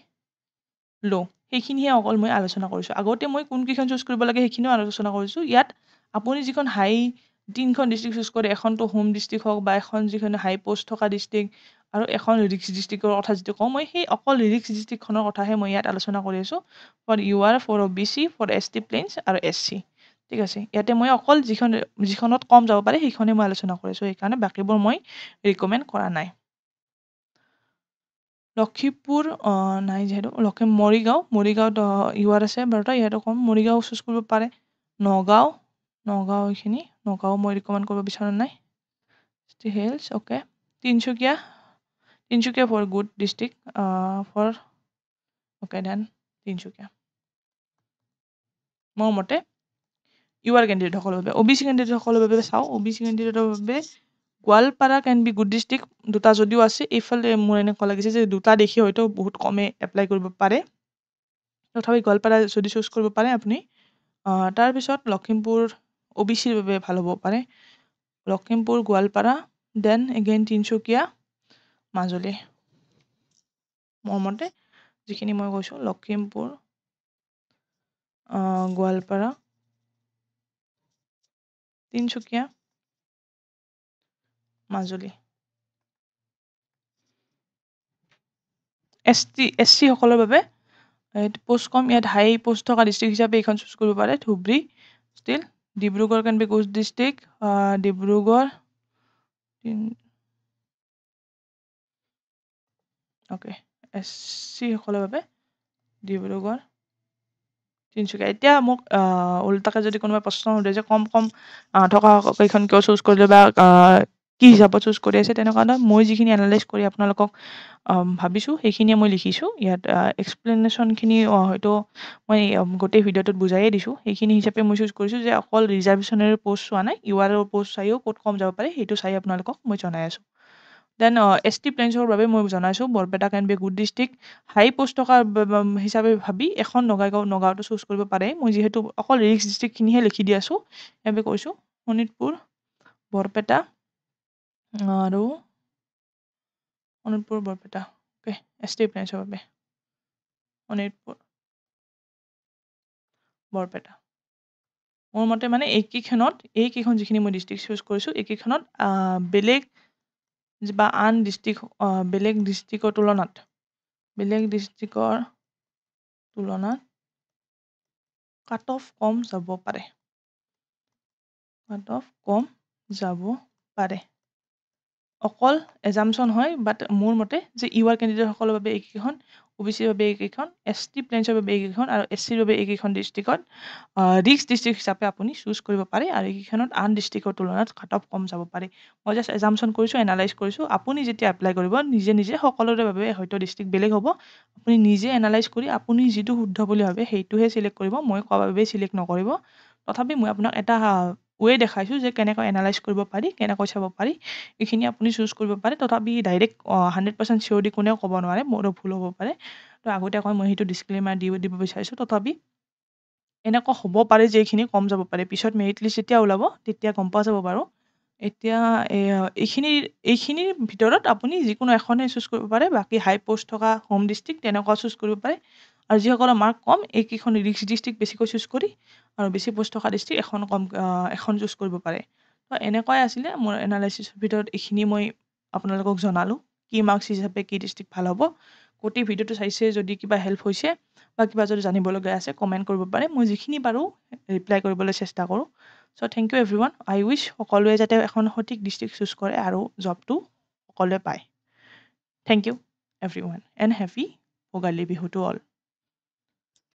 low' সেইখিনিহে অকল মই আলোচনা কৰিছোঁ আগতে মই কোনকেইখন চুজ কৰিব লাগে সেইখিনিও আলোচনা কৰিছোঁ ইয়াত আপুনি যিখন হাই 3খন ডিষ্ট্ৰিক্ট চুজ কৰে এখনটো হোম ডিষ্ট্ৰিক্ট হওক বা এখন যিখন হাই পষ্ট থকা ডিষ্ট্ৰিক্ট আৰু এখন ৰিক্স ডিষ্ট্ৰিক্টৰ কথা যিটো কওঁ মই সেই অকল ৰিক্স ডিষ্ট্ৰিক্টখনৰ কথাহে মই ইয়াত আলোচনা কৰি আছোঁ for U R for OBC for ST plains আৰু SC ঠিক আছে ইয়াতে মই অকল যিখনত কম যাব পাৰে সেইখনে মই আলোচনা কৰিছোঁ সেইকাৰণে বাকীবোৰ মই ৰিকমেণ্ড কৰা নাই লখিমপুৰ নাই যিহেতু মৰিগাঁৱত ইউ আৰ আছে বাৰু ইয়াতো কম মৰিগাঁও চুজ কৰিব পাৰে নগাঁও এইখিনি নগাঁও মই ৰিকমেণ্ড কৰিব বিচৰা নাই hills okay Tinsukia for good district for okay then Tinsukia মোৰ মতে ইউ আৰ কেণ্ডিডেটসকলৰ বাবে OBC কেণ্ডিডেটসকলৰ বাবে চাওঁ OBC কেণ্ডিডেটৰ বাবে Goalpara can be good district দুটা যদিও আছে এইফালে মোৰ এনেকুৱা লাগিছে যে দুটা দেখি হয়তো বহুত কমে এপ্লাই কৰিব পাৰে তথাপি গোৱালপাৰা যদি চুজ কৰিব পাৰে আপুনি তাৰপিছত লখিমপুৰ OBCৰ বাবে ভাল হ'ব পাৰে লখিমপুৰ গোৱালপাৰা দেন এগেইন তিনিচুকীয়া মাজুলী মোৰ মতে যিখিনি মই কৈছোঁ লখিমপুৰ গোৱালপাৰা তিনিচুকীয়া মাজুলী SC সকলৰ বাবে পোষ্ট কম ইয়াত হাই পোষ্ট থকা ডিষ্ট্ৰিক্ট হিচাপে এইখন চুজ কৰিব পাৰে Dhubri still Dibrugarh can be good district Dibrugarh okay SC সকলৰ বাবে ডিব্ৰুগড় তিনিচুকীয়া এতিয়া মোক ওলোটাকে যদি কোনোবাই প্ৰশ্ন সোধে যে কম থকা কেইখন কিয় চুজ কৰিলে বা কি হিচাপত চুজ কৰি আছে তেনেকুৱা ধৰণৰ মই যিখিনি এনালাইজ কৰি আপোনালোকক ভাবিছোঁ সেইখিনিয়ে মই লিখিছোঁ ইয়াত এক্সপ্লেনেশ্যনখিনি হয়তো মই গোটেই ভিডিঅ'টোত বুজায়ে দিছোঁ সেইখিনি হিচাপে মই চুজ কৰিছোঁ যে অকল ৰিজাৰ্ভেশ্যনেৰে প'ষ্ট চোৱা নাই ইউ আৰৰ প'ষ্ট চাইও ক'ত কম যাব পাৰে সেইটো চাই আপোনালোকক মই জনাই আছোঁ দেন ST প্লেইনছৰ বাবে মই জনাইছোঁ Barpeta can be good district high post থকা হিচাপে ভাবি এখন নগাঁৱটো চুজ কৰিব পাৰে মই যিহেতু অকল ৰিক্স ডিষ্ট্ৰিক্টখিনিহে লিখি দি আছোঁ সেইবাবে কৈছোঁ শোণিতপুৰ বৰপেটা আৰু বৰপেটা অ'কে ST প্লেইনছৰ বাবে শোণিতপুৰ বৰপেটা মোৰ মতে মানে এইকেইখন যিখিনি মই ডিষ্ট্ৰিক্ট চুজ কৰিছোঁ এইকেইখনত বেলেগ বা আন ডিষ্ট্ৰিক্ট বেলেগ ডিষ্ট্ৰিক্টৰ তুলনাত কাট অফ কম যাব পাৰে অকল এজামশ্যন হয় বাট মোৰ মতে যে ইউ আৰ কেণ্ডিডেটসকলৰ বাবে এইকেইখন OBCৰ বাবে এইকেইখন ST প্লেইনছৰ বাবে এইকেইখন আৰু SCৰ বাবে এইকেইখন ডিষ্ট্ৰিক্টত ৰিক্স ডিষ্ট্ৰিক্ট হিচাপে আপুনি চুজ কৰিব পাৰে আৰু এইকেইখনত আন ডিষ্ট্ৰিক্টৰ তুলনাত কাট অফ কম যাব পাৰে মই জাষ্ট এজামশ্যন কৰিছোঁ এনালাইজ কৰিছোঁ আপুনি যেতিয়া এপ্লাই কৰিব নিজে সকলোৰে বাবে হয়তো ডিষ্ট্ৰিক্ট বেলেগ হ'ব আপুনি নিজে এনালাইজ কৰি আপুনি যিটো শুদ্ধ বুলি ভাবে সেইটোহে চিলেক্ট কৰিব মই কোৱা বাবে চিলেক্ট নকৰিব তথাপি মই আপোনাক এটা ৱে দেখাইছোঁ যে কেনেকৈ এনালাইজ কৰিব পাৰি কেনেকৈ চাব পাৰি এইখিনি আপুনি চুজ কৰিব পাৰে তথাপি ডাইৰেক্ট 100% চিয়'ৰ দি কোনেও ক'ব নোৱাৰে মোৰো ভুল হ'ব পাৰে তো আগতীয়াকৈ মই সেইটো ডিছক্লেইমাৰ দিব বিচাৰিছোঁ তথাপি এনেকুৱা হ'ব পাৰে যে এইখিনি কম যাব পাৰে পিছত মেৰিট লিষ্ট যেতিয়া ওলাব তেতিয়া গম পোৱা যাব বাৰু এতিয়া এইখিনিৰ ভিতৰত আপুনি যিকোনো এখনে চুজ কৰিব পাৰে বাকী হাই প'ষ্ট থকা হোম ডিষ্ট্ৰিক্ট তেনেকুৱা চুজ কৰিব পাৰে আৰু যিসকলৰ মাৰ্ক কম এইকেইখন ৰিক্স ডিষ্ট্ৰিক্ট বেছিকৈ চুজ কৰি আৰু বেছি প'ষ্ট থকা ডিষ্ট্ৰিক্ট এখন চুজ কৰিব পাৰে তো এনেকুৱাই আছিলে মোৰ এনালাইচিছৰ ভিতৰত এইখিনি মই আপোনালোকক জনালোঁ কি মাৰ্কছ হিচাপে কি ডিষ্ট্ৰিক্ট ভাল হ'ব গোটেই ভিডিঅ'টো চাইছে যদি কিবা হেল্প হৈছে বা কিবা যদি জানিবলগীয়া আছে কমেণ্ট কৰিব পাৰে মই যিখিনি পাৰোঁ ৰিপ্লাই কৰিবলৈ চেষ্টা কৰোঁ so' thank you everyone I wish সকলোৱে যাতে এখন সঠিক ডিষ্ট্ৰিক্ট চুজ কৰে আৰু জবটো সকলোৱে পায় thank you everyone and happy Bhogali Bihu to all